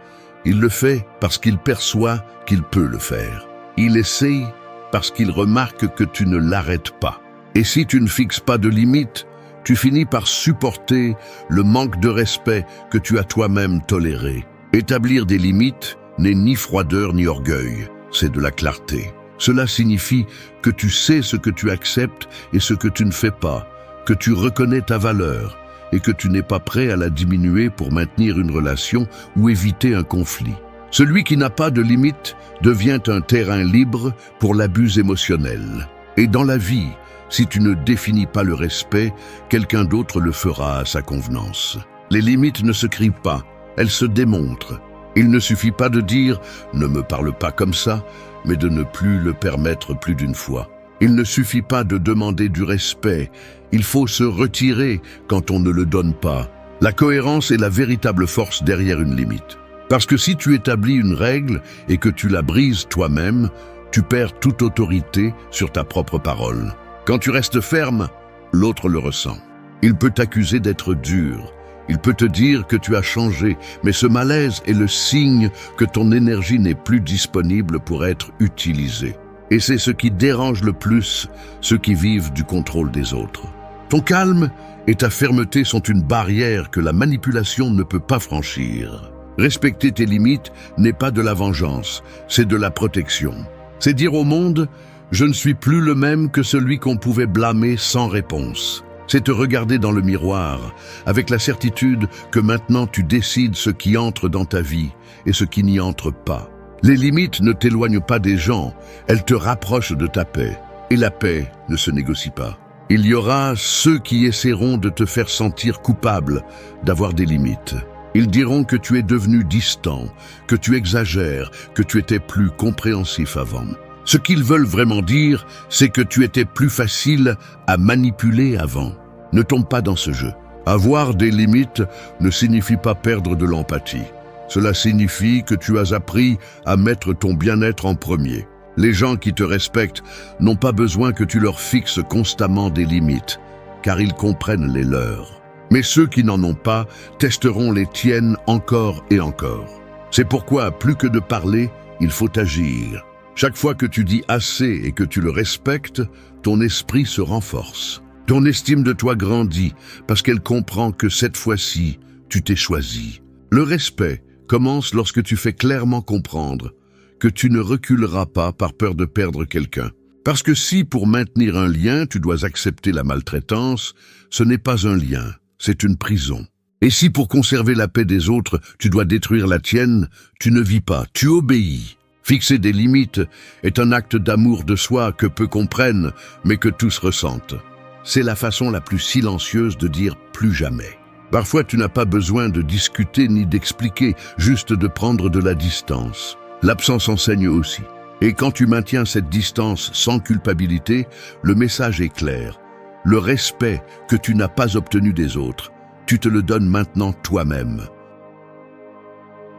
il le fait parce qu'il perçoit qu'il peut le faire. Il essaye parce qu'il remarque que tu ne l'arrêtes pas. Et si tu ne fixes pas de limites, tu finis par supporter le manque de respect que tu as toi-même toléré. Établir des limites n'est ni froideur ni orgueil, c'est de la clarté. Cela signifie que tu sais ce que tu acceptes et ce que tu ne fais pas, que tu reconnais ta valeur et que tu n'es pas prêt à la diminuer pour maintenir une relation ou éviter un conflit. Celui qui n'a pas de limite devient un terrain libre pour l'abus émotionnel. Et dans la vie, si tu ne définis pas le respect, quelqu'un d'autre le fera à sa convenance. Les limites ne se crient pas, elles se démontrent. Il ne suffit pas de dire « ne me parle pas comme ça », mais de ne plus le permettre plus d'une fois. Il ne suffit pas de demander du respect, il faut se retirer quand on ne le donne pas. La cohérence est la véritable force derrière une limite. Parce que si tu établis une règle et que tu la brises toi-même, tu perds toute autorité sur ta propre parole. Quand tu restes ferme, l'autre le ressent. Il peut t'accuser d'être dur. Il peut te dire que tu as changé, mais ce malaise est le signe que ton énergie n'est plus disponible pour être utilisée. Et c'est ce qui dérange le plus ceux qui vivent du contrôle des autres. Ton calme et ta fermeté sont une barrière que la manipulation ne peut pas franchir. Respecter tes limites n'est pas de la vengeance, c'est de la protection. C'est dire au monde « je ne suis plus le même que celui qu'on pouvait blâmer sans réponse ». C'est te regarder dans le miroir, avec la certitude que maintenant tu décides ce qui entre dans ta vie et ce qui n'y entre pas. Les limites ne t'éloignent pas des gens, elles te rapprochent de ta paix. Et la paix ne se négocie pas. Il y aura ceux qui essaieront de te faire sentir coupable d'avoir des limites. Ils diront que tu es devenu distant, que tu exagères, que tu étais plus compréhensif avant. Ce qu'ils veulent vraiment dire, c'est que tu étais plus facile à manipuler avant. Ne tombe pas dans ce jeu. Avoir des limites ne signifie pas perdre de l'empathie. Cela signifie que tu as appris à mettre ton bien-être en premier. Les gens qui te respectent n'ont pas besoin que tu leur fixes constamment des limites, car ils comprennent les leurs. Mais ceux qui n'en ont pas testeront les tiennes encore et encore. C'est pourquoi, plus que de parler, il faut agir. Chaque fois que tu dis assez et que tu le respectes, ton esprit se renforce. Ton estime de toi grandit parce qu'elle comprend que cette fois-ci, tu t'es choisi. Le respect commence lorsque tu fais clairement comprendre que tu ne reculeras pas par peur de perdre quelqu'un. Parce que si pour maintenir un lien, tu dois accepter la maltraitance, ce n'est pas un lien, c'est une prison. Et si pour conserver la paix des autres, tu dois détruire la tienne, tu ne vis pas, tu obéis. Fixer des limites est un acte d'amour de soi que peu comprennent, mais que tous ressentent. C'est la façon la plus silencieuse de dire plus jamais. Parfois, tu n'as pas besoin de discuter ni d'expliquer, juste de prendre de la distance. L'absence enseigne aussi. Et quand tu maintiens cette distance sans culpabilité, le message est clair. Le respect que tu n'as pas obtenu des autres, tu te le donnes maintenant toi-même.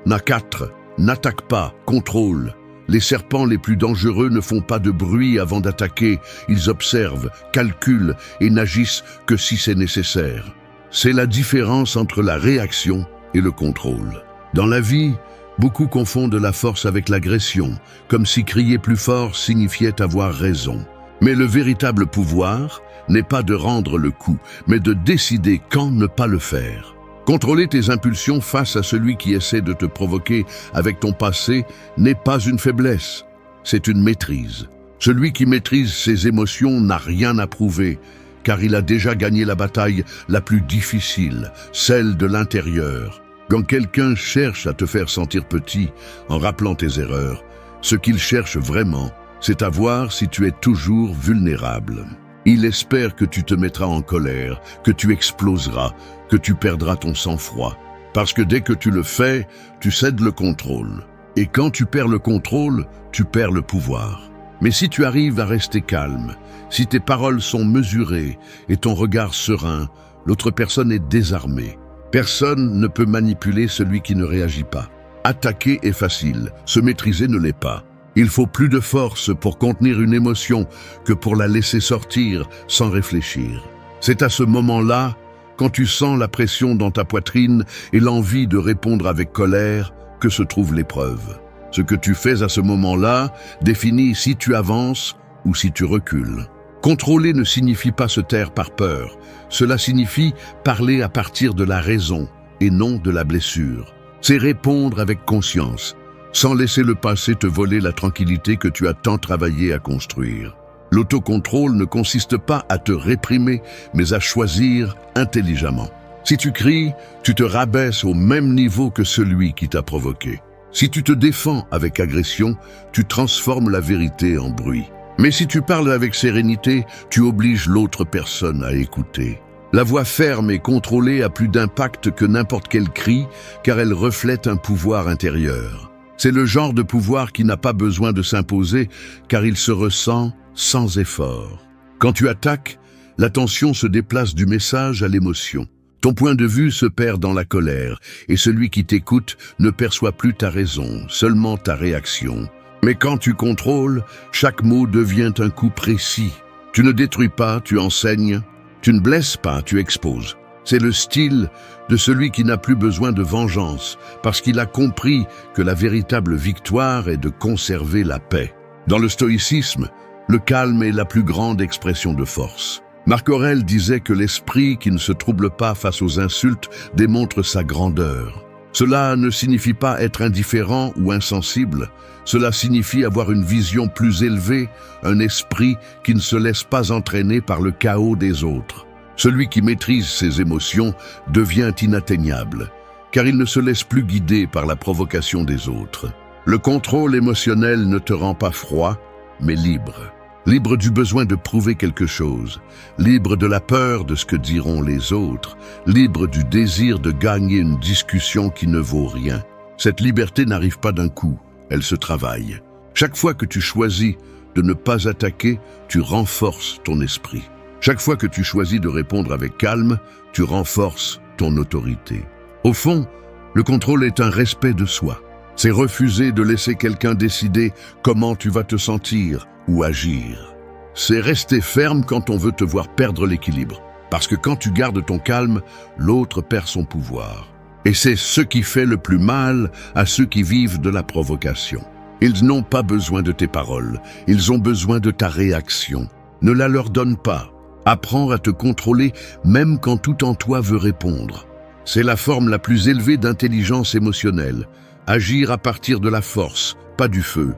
4. N'attaque pas, contrôle. Les serpents les plus dangereux ne font pas de bruit avant d'attaquer, ils observent, calculent et n'agissent que si c'est nécessaire. C'est la différence entre la réaction et le contrôle. Dans la vie, beaucoup confondent la force avec l'agression, comme si crier plus fort signifiait avoir raison. Mais le véritable pouvoir n'est pas de rendre le coup, mais de décider quand ne pas le faire. Contrôler tes impulsions face à celui qui essaie de te provoquer avec ton passé n'est pas une faiblesse, c'est une maîtrise. Celui qui maîtrise ses émotions n'a rien à prouver, car il a déjà gagné la bataille la plus difficile, celle de l'intérieur. Quand quelqu'un cherche à te faire sentir petit en rappelant tes erreurs, ce qu'il cherche vraiment, c'est à voir si tu es toujours vulnérable. Il espère que tu te mettras en colère, que tu exploseras, que tu perdras ton sang-froid. Parce que dès que tu le fais, tu cèdes le contrôle. Et quand tu perds le contrôle, tu perds le pouvoir. Mais si tu arrives à rester calme, si tes paroles sont mesurées et ton regard serein, l'autre personne est désarmée. Personne ne peut manipuler celui qui ne réagit pas. Attaquer est facile, se maîtriser ne l'est pas. Il faut plus de force pour contenir une émotion que pour la laisser sortir sans réfléchir. C'est à ce moment-là, quand tu sens la pression dans ta poitrine et l'envie de répondre avec colère, que se trouve l'épreuve. Ce que tu fais à ce moment-là définit si tu avances ou si tu recules. Contrôler ne signifie pas se taire par peur. Cela signifie parler à partir de la raison et non de la blessure. C'est répondre avec conscience, sans laisser le passé te voler la tranquillité que tu as tant travaillé à construire. L'autocontrôle ne consiste pas à te réprimer, mais à choisir intelligemment. Si tu cries, tu te rabaisses au même niveau que celui qui t'a provoqué. Si tu te défends avec agression, tu transformes la vérité en bruit. Mais si tu parles avec sérénité, tu obliges l'autre personne à écouter. La voix ferme et contrôlée a plus d'impact que n'importe quel cri, car elle reflète un pouvoir intérieur. C'est le genre de pouvoir qui n'a pas besoin de s'imposer, car il se ressent sans effort. Quand tu attaques, l'attention se déplace du message à l'émotion. Ton point de vue se perd dans la colère, et celui qui t'écoute ne perçoit plus ta raison, seulement ta réaction. Mais quand tu contrôles, chaque mot devient un coup précis. Tu ne détruis pas, tu enseignes. Tu ne blesses pas, tu exposes. C'est le style de celui qui n'a plus besoin de vengeance, parce qu'il a compris que la véritable victoire est de conserver la paix. Dans le stoïcisme, le calme est la plus grande expression de force. Marc Aurèle disait que l'esprit qui ne se trouble pas face aux insultes démontre sa grandeur. Cela ne signifie pas être indifférent ou insensible. Cela signifie avoir une vision plus élevée, un esprit qui ne se laisse pas entraîner par le chaos des autres. Celui qui maîtrise ses émotions devient inatteignable, car il ne se laisse plus guider par la provocation des autres. Le contrôle émotionnel ne te rend pas froid, mais libre. Libre du besoin de prouver quelque chose, libre de la peur de ce que diront les autres, libre du désir de gagner une discussion qui ne vaut rien. Cette liberté n'arrive pas d'un coup, elle se travaille. Chaque fois que tu choisis de ne pas attaquer, tu renforces ton esprit. Chaque fois que tu choisis de répondre avec calme, tu renforces ton autorité. Au fond, le contrôle est un respect de soi. C'est refuser de laisser quelqu'un décider comment tu vas te sentir ou agir. C'est rester ferme quand on veut te voir perdre l'équilibre. Parce que quand tu gardes ton calme, l'autre perd son pouvoir. Et c'est ce qui fait le plus mal à ceux qui vivent de la provocation. Ils n'ont pas besoin de tes paroles, ils ont besoin de ta réaction. Ne la leur donne pas. Apprends à te contrôler même quand tout en toi veut répondre. C'est la forme la plus élevée d'intelligence émotionnelle. Agir à partir de la force, pas du feu.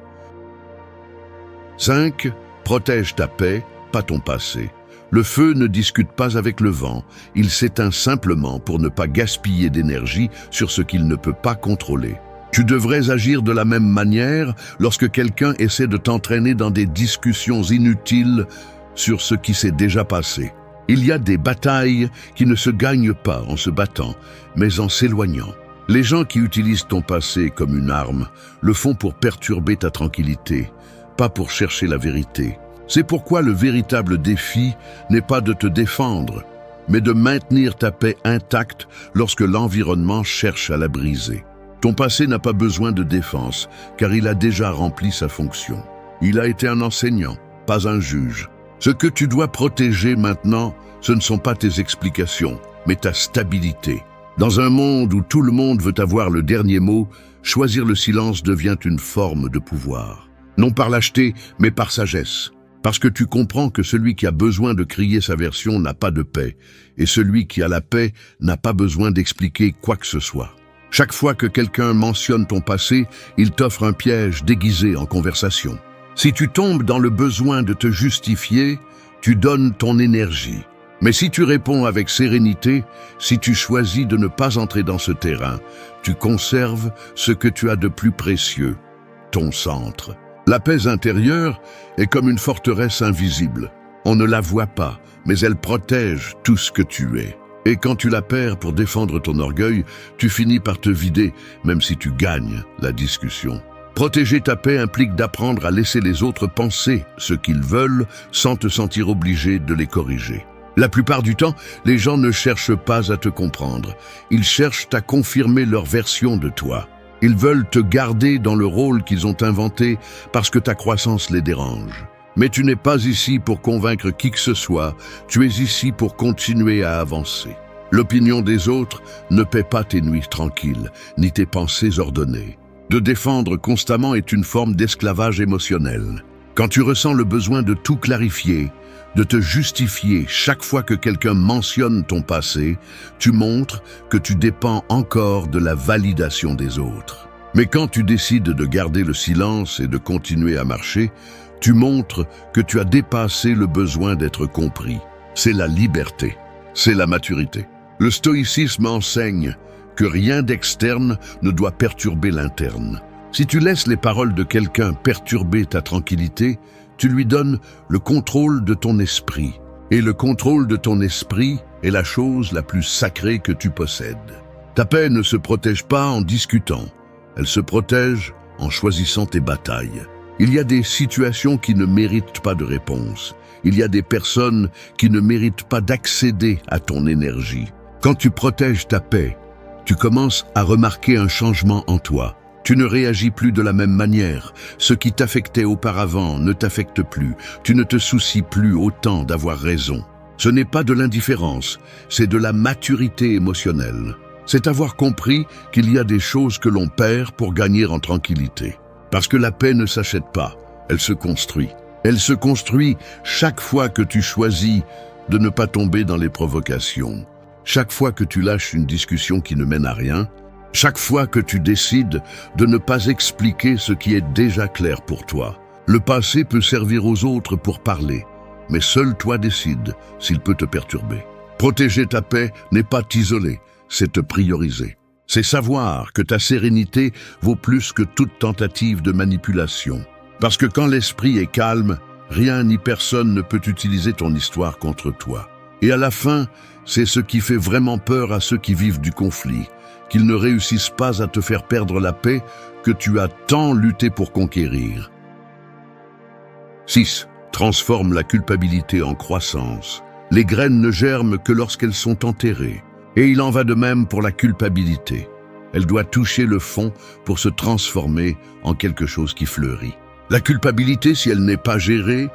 5. Protège ta paix, pas ton passé. Le feu ne discute pas avec le vent, il s'éteint simplement pour ne pas gaspiller d'énergie sur ce qu'il ne peut pas contrôler. Tu devrais agir de la même manière lorsque quelqu'un essaie de t'entraîner dans des discussions inutiles sur ce qui s'est déjà passé. Il y a des batailles qui ne se gagnent pas en se battant, mais en s'éloignant. Les gens qui utilisent ton passé comme une arme le font pour perturber ta tranquillité, pas pour chercher la vérité. C'est pourquoi le véritable défi n'est pas de te défendre, mais de maintenir ta paix intacte lorsque l'environnement cherche à la briser. Ton passé n'a pas besoin de défense, car il a déjà rempli sa fonction. Il a été un enseignant, pas un juge. Ce que tu dois protéger maintenant, ce ne sont pas tes explications, mais ta stabilité. Dans un monde où tout le monde veut avoir le dernier mot, choisir le silence devient une forme de pouvoir. Non par lâcheté, mais par sagesse. Parce que tu comprends que celui qui a besoin de crier sa version n'a pas de paix, et celui qui a la paix n'a pas besoin d'expliquer quoi que ce soit. Chaque fois que quelqu'un mentionne ton passé, il t'offre un piège déguisé en conversation. Si tu tombes dans le besoin de te justifier, tu donnes ton énergie. Mais si tu réponds avec sérénité, si tu choisis de ne pas entrer dans ce terrain, tu conserves ce que tu as de plus précieux, ton centre. La paix intérieure est comme une forteresse invisible. On ne la voit pas, mais elle protège tout ce que tu es. Et quand tu la perds pour défendre ton orgueil, tu finis par te vider, même si tu gagnes la discussion. Protéger ta paix implique d'apprendre à laisser les autres penser ce qu'ils veulent sans te sentir obligé de les corriger. La plupart du temps, les gens ne cherchent pas à te comprendre. Ils cherchent à confirmer leur version de toi. Ils veulent te garder dans le rôle qu'ils ont inventé parce que ta croissance les dérange. Mais tu n'es pas ici pour convaincre qui que ce soit, tu es ici pour continuer à avancer. L'opinion des autres ne paie pas tes nuits tranquilles, ni tes pensées ordonnées. De défendre constamment est une forme d'esclavage émotionnel. Quand tu ressens le besoin de tout clarifier, de te justifier chaque fois que quelqu'un mentionne ton passé, tu montres que tu dépends encore de la validation des autres. Mais quand tu décides de garder le silence et de continuer à marcher, tu montres que tu as dépassé le besoin d'être compris. C'est la liberté, c'est la maturité. Le stoïcisme enseigne que rien d'externe ne doit perturber l'interne. Si tu laisses les paroles de quelqu'un perturber ta tranquillité, tu lui donnes le contrôle de ton esprit. Et le contrôle de ton esprit est la chose la plus sacrée que tu possèdes. Ta paix ne se protège pas en discutant, elle se protège en choisissant tes batailles. Il y a des situations qui ne méritent pas de réponse. Il y a des personnes qui ne méritent pas d'accéder à ton énergie. Quand tu protèges ta paix, tu commences à remarquer un changement en toi. Tu ne réagis plus de la même manière. Ce qui t'affectait auparavant ne t'affecte plus. Tu ne te soucies plus autant d'avoir raison. Ce n'est pas de l'indifférence, c'est de la maturité émotionnelle. C'est avoir compris qu'il y a des choses que l'on perd pour gagner en tranquillité. Parce que la paix ne s'achète pas, elle se construit. Elle se construit chaque fois que tu choisis de ne pas tomber dans les provocations. Chaque fois que tu lâches une discussion qui ne mène à rien, chaque fois que tu décides de ne pas expliquer ce qui est déjà clair pour toi. Le passé peut servir aux autres pour parler, mais seul toi décides s'il peut te perturber. Protéger ta paix n'est pas t'isoler, c'est te prioriser. C'est savoir que ta sérénité vaut plus que toute tentative de manipulation. Parce que quand l'esprit est calme, rien ni personne ne peut utiliser ton histoire contre toi. Et à la fin, c'est ce qui fait vraiment peur à ceux qui vivent du conflit, qu'ils ne réussissent pas à te faire perdre la paix que tu as tant lutté pour conquérir. 6. Transforme la culpabilité en croissance. Les graines ne germent que lorsqu'elles sont enterrées. Et il en va de même pour la culpabilité. Elle doit toucher le fond pour se transformer en quelque chose qui fleurit. La culpabilité, si elle n'est pas gérée,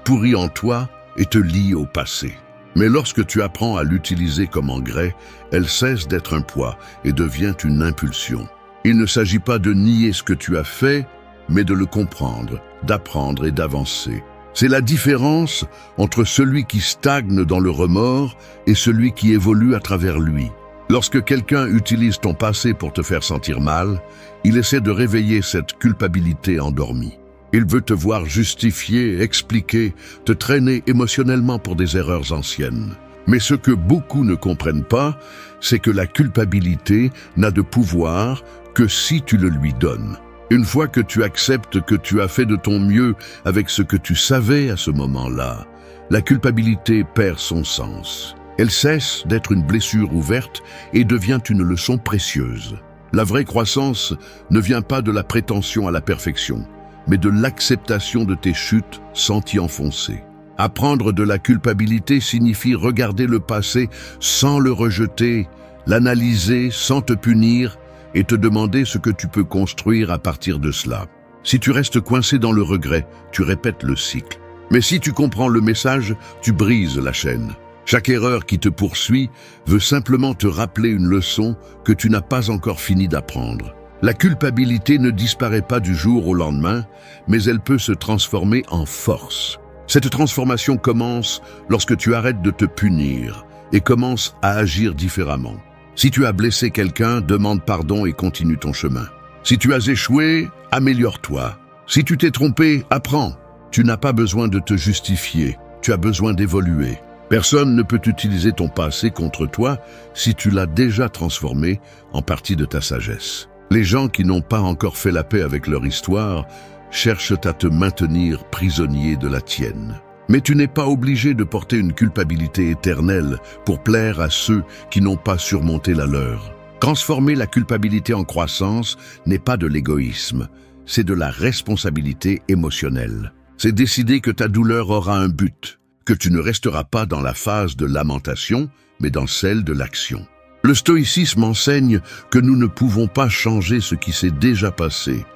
pourrit en toi et te lie au passé. Mais lorsque tu apprends à l'utiliser comme engrais, elle cesse d'être un poids et devient une impulsion. Il ne s'agit pas de nier ce que tu as fait, mais de le comprendre, d'apprendre et d'avancer. C'est la différence entre celui qui stagne dans le remords et celui qui évolue à travers lui. Lorsque quelqu'un utilise ton passé pour te faire sentir mal, il essaie de réveiller cette culpabilité endormie. Il veut te voir justifier, expliquer, te traîner émotionnellement pour des erreurs anciennes. Mais ce que beaucoup ne comprennent pas, c'est que la culpabilité n'a de pouvoir que si tu le lui donnes. Une fois que tu acceptes que tu as fait de ton mieux avec ce que tu savais à ce moment-là, la culpabilité perd son sens. Elle cesse d'être une blessure ouverte et devient une leçon précieuse. La vraie croissance ne vient pas de la prétention à la perfection, mais de l'acceptation de tes chutes sans t'y enfoncer. Apprendre de la culpabilité signifie regarder le passé sans le rejeter, l'analyser sans te punir et te demander ce que tu peux construire à partir de cela. Si tu restes coincé dans le regret, tu répètes le cycle. Mais si tu comprends le message, tu brises la chaîne. Chaque erreur qui te poursuit veut simplement te rappeler une leçon que tu n'as pas encore fini d'apprendre. La culpabilité ne disparaît pas du jour au lendemain, mais elle peut se transformer en force. Cette transformation commence lorsque tu arrêtes de te punir et commences à agir différemment. Si tu as blessé quelqu'un, demande pardon et continue ton chemin. Si tu as échoué, améliore-toi. Si tu t'es trompé, apprends. Tu n'as pas besoin de te justifier, tu as besoin d'évoluer. Personne ne peut utiliser ton passé contre toi si tu l'as déjà transformé en partie de ta sagesse. Les gens qui n'ont pas encore fait la paix avec leur histoire cherchent à te maintenir prisonnier de la tienne. Mais tu n'es pas obligé de porter une culpabilité éternelle pour plaire à ceux qui n'ont pas surmonté la leur. Transformer la culpabilité en croissance n'est pas de l'égoïsme, c'est de la responsabilité émotionnelle. C'est décider que ta douleur aura un but, que tu ne resteras pas dans la phase de lamentation, mais dans celle de l'action. Le stoïcisme enseigne que nous ne pouvons pas changer ce qui s'est déjà passé,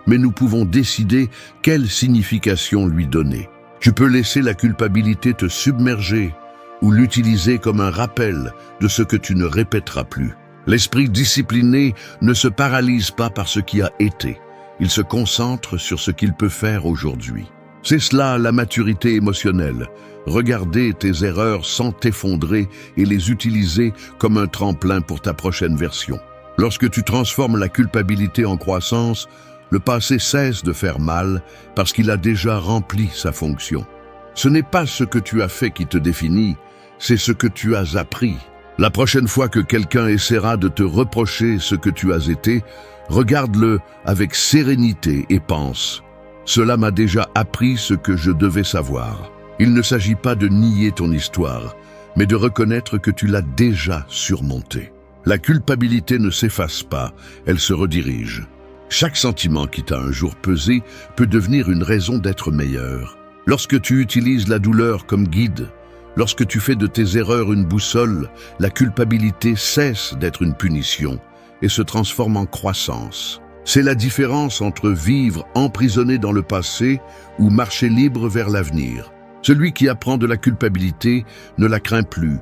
mais nous pouvons décider quelle signification lui donner. Tu peux laisser la culpabilité te submerger ou l'utiliser comme un rappel de ce que tu ne répéteras plus. L'esprit discipliné ne se paralyse pas par ce qui a été, il se concentre sur ce qu'il peut faire aujourd'hui. C'est cela la maturité émotionnelle. Regarder tes erreurs sans t'effondrer et les utiliser comme un tremplin pour ta prochaine version. Lorsque tu transformes la culpabilité en croissance, le passé cesse de faire mal parce qu'il a déjà rempli sa fonction. Ce n'est pas ce que tu as fait qui te définit, c'est ce que tu as appris. La prochaine fois que quelqu'un essaiera de te reprocher ce que tu as été, regarde-le avec sérénité et pense « Cela m'a déjà appris ce que je devais savoir ». Il ne s'agit pas de nier ton histoire, mais de reconnaître que tu l'as déjà surmontée. La culpabilité ne s'efface pas, elle se redirige. Chaque sentiment qui t'a un jour pesé peut devenir une raison d'être meilleur. Lorsque tu utilises la douleur comme guide, lorsque tu fais de tes erreurs une boussole, la culpabilité cesse d'être une punition et se transforme en croissance. C'est la différence entre vivre emprisonné dans le passé ou marcher libre vers l'avenir. Celui qui apprend de la culpabilité ne la craint plus,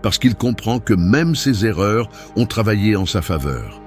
parce qu'il comprend que même ses erreurs ont travaillé en sa faveur.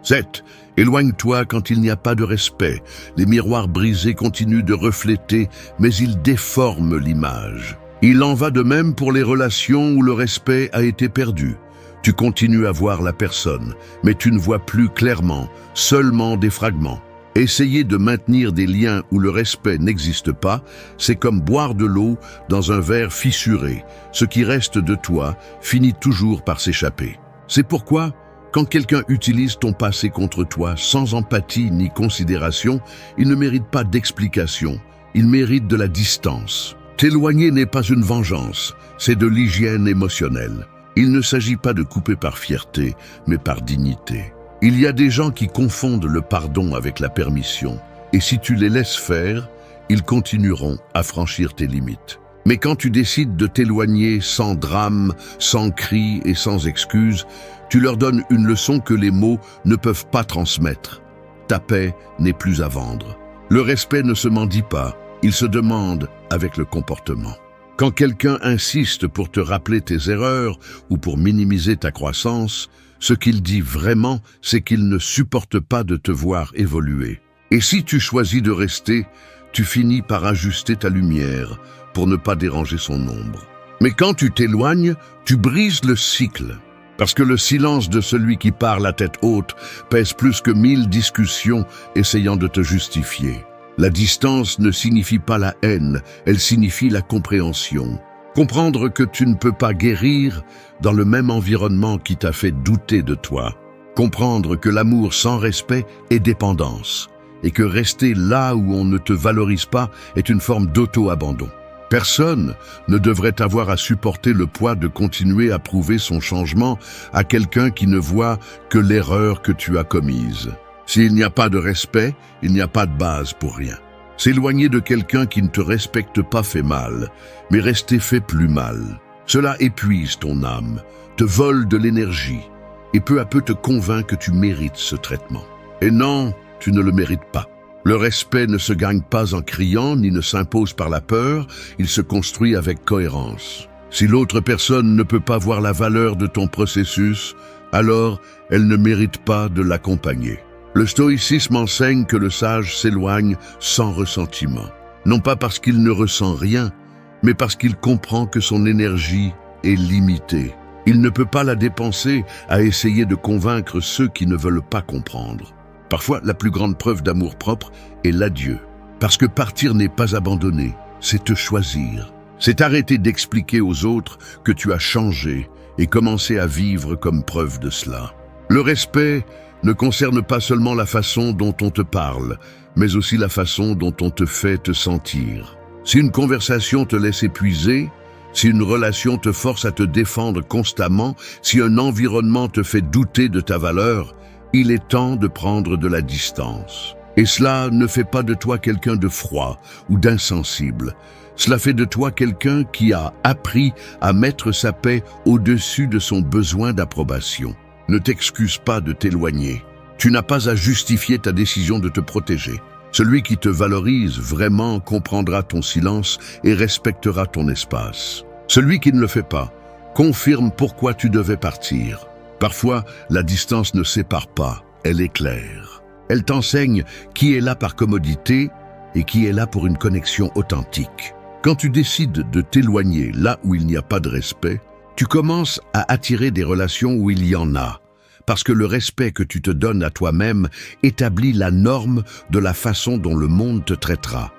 7. Éloigne-toi quand il n'y a pas de respect. Les miroirs brisés continuent de refléter, mais ils déforment l'image. Il en va de même pour les relations où le respect a été perdu. Tu continues à voir la personne, mais tu ne vois plus clairement, seulement des fragments. Essayer de maintenir des liens où le respect n'existe pas, c'est comme boire de l'eau dans un verre fissuré. Ce qui reste de toi finit toujours par s'échapper. C'est pourquoi, quand quelqu'un utilise ton passé contre toi sans empathie ni considération, il ne mérite pas d'explication, il mérite de la distance. T'éloigner n'est pas une vengeance, c'est de l'hygiène émotionnelle. Il ne s'agit pas de couper par fierté, mais par dignité. Il y a des gens qui confondent le pardon avec la permission, et si tu les laisses faire, ils continueront à franchir tes limites. Mais quand tu décides de t'éloigner sans drame, sans cris et sans excuses, tu leur donnes une leçon que les mots ne peuvent pas transmettre. Ta paix n'est plus à vendre. Le respect ne se mendie pas, il se demande avec le comportement. Quand quelqu'un insiste pour te rappeler tes erreurs ou pour minimiser ta croissance, ce qu'il dit vraiment, c'est qu'il ne supporte pas de te voir évoluer. Et si tu choisis de rester, tu finis par ajuster ta lumière pour ne pas déranger son ombre. Mais quand tu t'éloignes, tu brises le cycle. Parce que le silence de celui qui parle à tête haute pèse plus que 1000 discussions essayant de te justifier. La distance ne signifie pas la haine, elle signifie la compréhension. Comprendre que tu ne peux pas guérir dans le même environnement qui t'a fait douter de toi. Comprendre que l'amour sans respect est dépendance et que rester là où on ne te valorise pas est une forme d'auto-abandon. Personne ne devrait avoir à supporter le poids de continuer à prouver son changement à quelqu'un qui ne voit que l'erreur que tu as commise. S'il n'y a pas de respect, il n'y a pas de base pour rien. S'éloigner de quelqu'un qui ne te respecte pas fait mal, mais rester fait plus mal. Cela épuise ton âme, te vole de l'énergie et peu à peu te convainc que tu mérites ce traitement. Et non, tu ne le mérites pas. Le respect ne se gagne pas en criant ni ne s'impose par la peur, il se construit avec cohérence. Si l'autre personne ne peut pas voir la valeur de ton processus, alors elle ne mérite pas de l'accompagner. Le stoïcisme enseigne que le sage s'éloigne sans ressentiment, non pas parce qu'il ne ressent rien, mais parce qu'il comprend que son énergie est limitée. Il ne peut pas la dépenser à essayer de convaincre ceux qui ne veulent pas comprendre. Parfois, la plus grande preuve d'amour-propre est l'adieu. Parce que partir n'est pas abandonner, c'est te choisir. C'est arrêter d'expliquer aux autres que tu as changé et commencer à vivre comme preuve de cela. Le respect ne concerne pas seulement la façon dont on te parle, mais aussi la façon dont on te fait te sentir. Si une conversation te laisse épuiser, si une relation te force à te défendre constamment, si un environnement te fait douter de ta valeur, il est temps de prendre de la distance. Et cela ne fait pas de toi quelqu'un de froid ou d'insensible. Cela fait de toi quelqu'un qui a appris à mettre sa paix au-dessus de son besoin d'approbation. Ne t'excuse pas de t'éloigner. Tu n'as pas à justifier ta décision de te protéger. Celui qui te valorise vraiment comprendra ton silence et respectera ton espace. Celui qui ne le fait pas confirme pourquoi tu devais partir. Parfois, la distance ne sépare pas, elle éclaire. Elle t'enseigne qui est là par commodité et qui est là pour une connexion authentique. Quand tu décides de t'éloigner là où il n'y a pas de respect, tu commences à attirer des relations où il y en a, parce que le respect que tu te donnes à toi-même établit la norme de la façon dont le monde te traitera.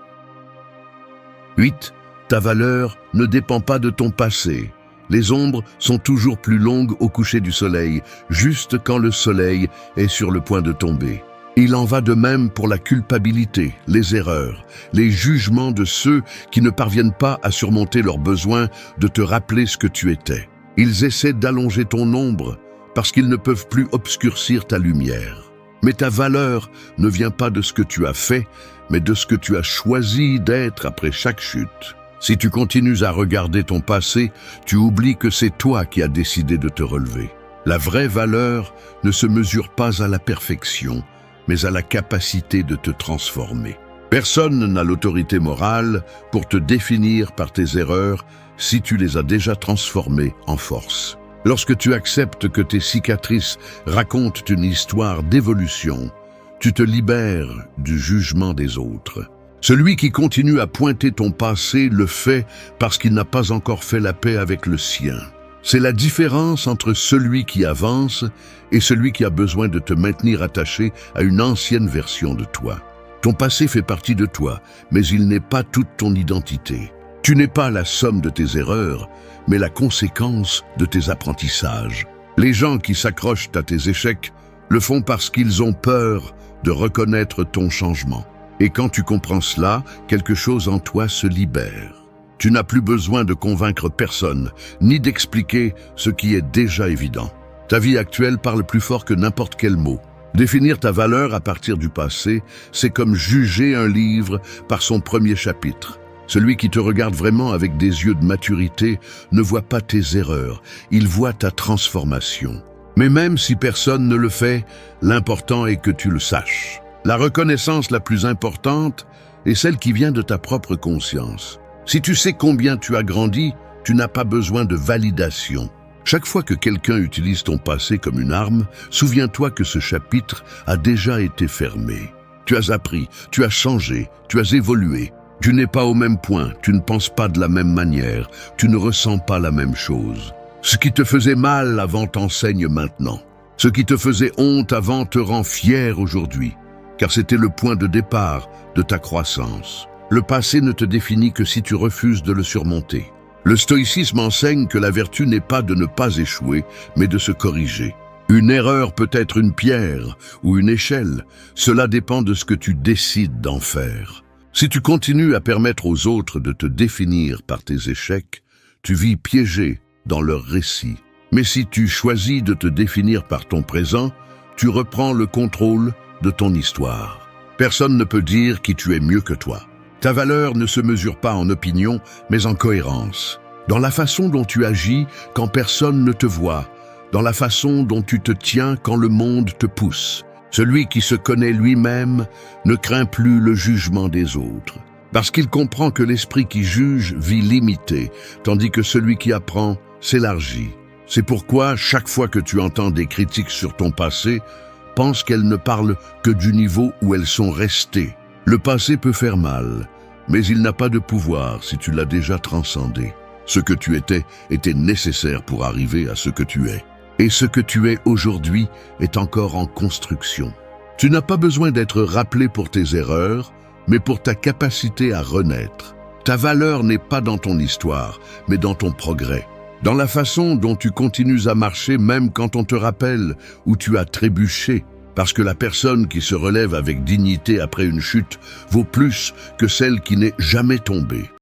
8. Ta valeur ne dépend pas de ton passé. Les ombres sont toujours plus longues au coucher du soleil, juste quand le soleil est sur le point de tomber. Il en va de même pour la culpabilité, les erreurs, les jugements de ceux qui ne parviennent pas à surmonter leur besoin de te rappeler ce que tu étais. Ils essaient d'allonger ton ombre parce qu'ils ne peuvent plus obscurcir ta lumière. Mais ta valeur ne vient pas de ce que tu as fait, mais de ce que tu as choisi d'être après chaque chute. Si tu continues à regarder ton passé, tu oublies que c'est toi qui as décidé de te relever. La vraie valeur ne se mesure pas à la perfection, mais à la capacité de te transformer. Personne n'a l'autorité morale pour te définir par tes erreurs si tu les as déjà transformées en force. Lorsque tu acceptes que tes cicatrices racontent une histoire d'évolution, tu te libères du jugement des autres. Celui qui continue à pointer ton passé le fait parce qu'il n'a pas encore fait la paix avec le sien. C'est la différence entre celui qui avance et celui qui a besoin de te maintenir attaché à une ancienne version de toi. Ton passé fait partie de toi, mais il n'est pas toute ton identité. Tu n'es pas la somme de tes erreurs, mais la conséquence de tes apprentissages. Les gens qui s'accrochent à tes échecs le font parce qu'ils ont peur de reconnaître ton changement. Et quand tu comprends cela, quelque chose en toi se libère. Tu n'as plus besoin de convaincre personne, ni d'expliquer ce qui est déjà évident. Ta vie actuelle parle plus fort que n'importe quel mot. Définir ta valeur à partir du passé, c'est comme juger un livre par son premier chapitre. Celui qui te regarde vraiment avec des yeux de maturité ne voit pas tes erreurs, il voit ta transformation. Mais même si personne ne le fait, l'important est que tu le saches. La reconnaissance la plus importante est celle qui vient de ta propre conscience. Si tu sais combien tu as grandi, tu n'as pas besoin de validation. Chaque fois que quelqu'un utilise ton passé comme une arme, souviens-toi que ce chapitre a déjà été fermé. Tu as appris, tu as changé, tu as évolué. Tu n'es pas au même point, tu ne penses pas de la même manière, tu ne ressens pas la même chose. Ce qui te faisait mal avant t'enseigne maintenant. Ce qui te faisait honte avant te rend fier aujourd'hui, car c'était le point de départ de ta croissance. Le passé ne te définit que si tu refuses de le surmonter. Le stoïcisme enseigne que la vertu n'est pas de ne pas échouer, mais de se corriger. Une erreur peut être une pierre ou une échelle, cela dépend de ce que tu décides d'en faire. Si tu continues à permettre aux autres de te définir par tes échecs, tu vis piégé dans leur récit. Mais si tu choisis de te définir par ton présent, tu reprends le contrôle de ton histoire. Personne ne peut dire qui tu es mieux que toi. Ta valeur ne se mesure pas en opinion, mais en cohérence. Dans la façon dont tu agis quand personne ne te voit, dans la façon dont tu te tiens quand le monde te pousse. Celui qui se connaît lui-même ne craint plus le jugement des autres, parce qu'il comprend que l'esprit qui juge vit limité, tandis que celui qui apprend s'élargit. C'est pourquoi, chaque fois que tu entends des critiques sur ton passé, pense qu'elles ne parlent que du niveau où elles sont restées. Le passé peut faire mal, mais il n'a pas de pouvoir si tu l'as déjà transcendé. Ce que tu étais était nécessaire pour arriver à ce que tu es. Et ce que tu es aujourd'hui est encore en construction. Tu n'as pas besoin d'être rappelé pour tes erreurs, mais pour ta capacité à renaître. Ta valeur n'est pas dans ton histoire, mais dans ton progrès. Dans la façon dont tu continues à marcher même quand on te rappelle où tu as trébuché, parce que la personne qui se relève avec dignité après une chute vaut plus que celle qui n'est jamais tombée.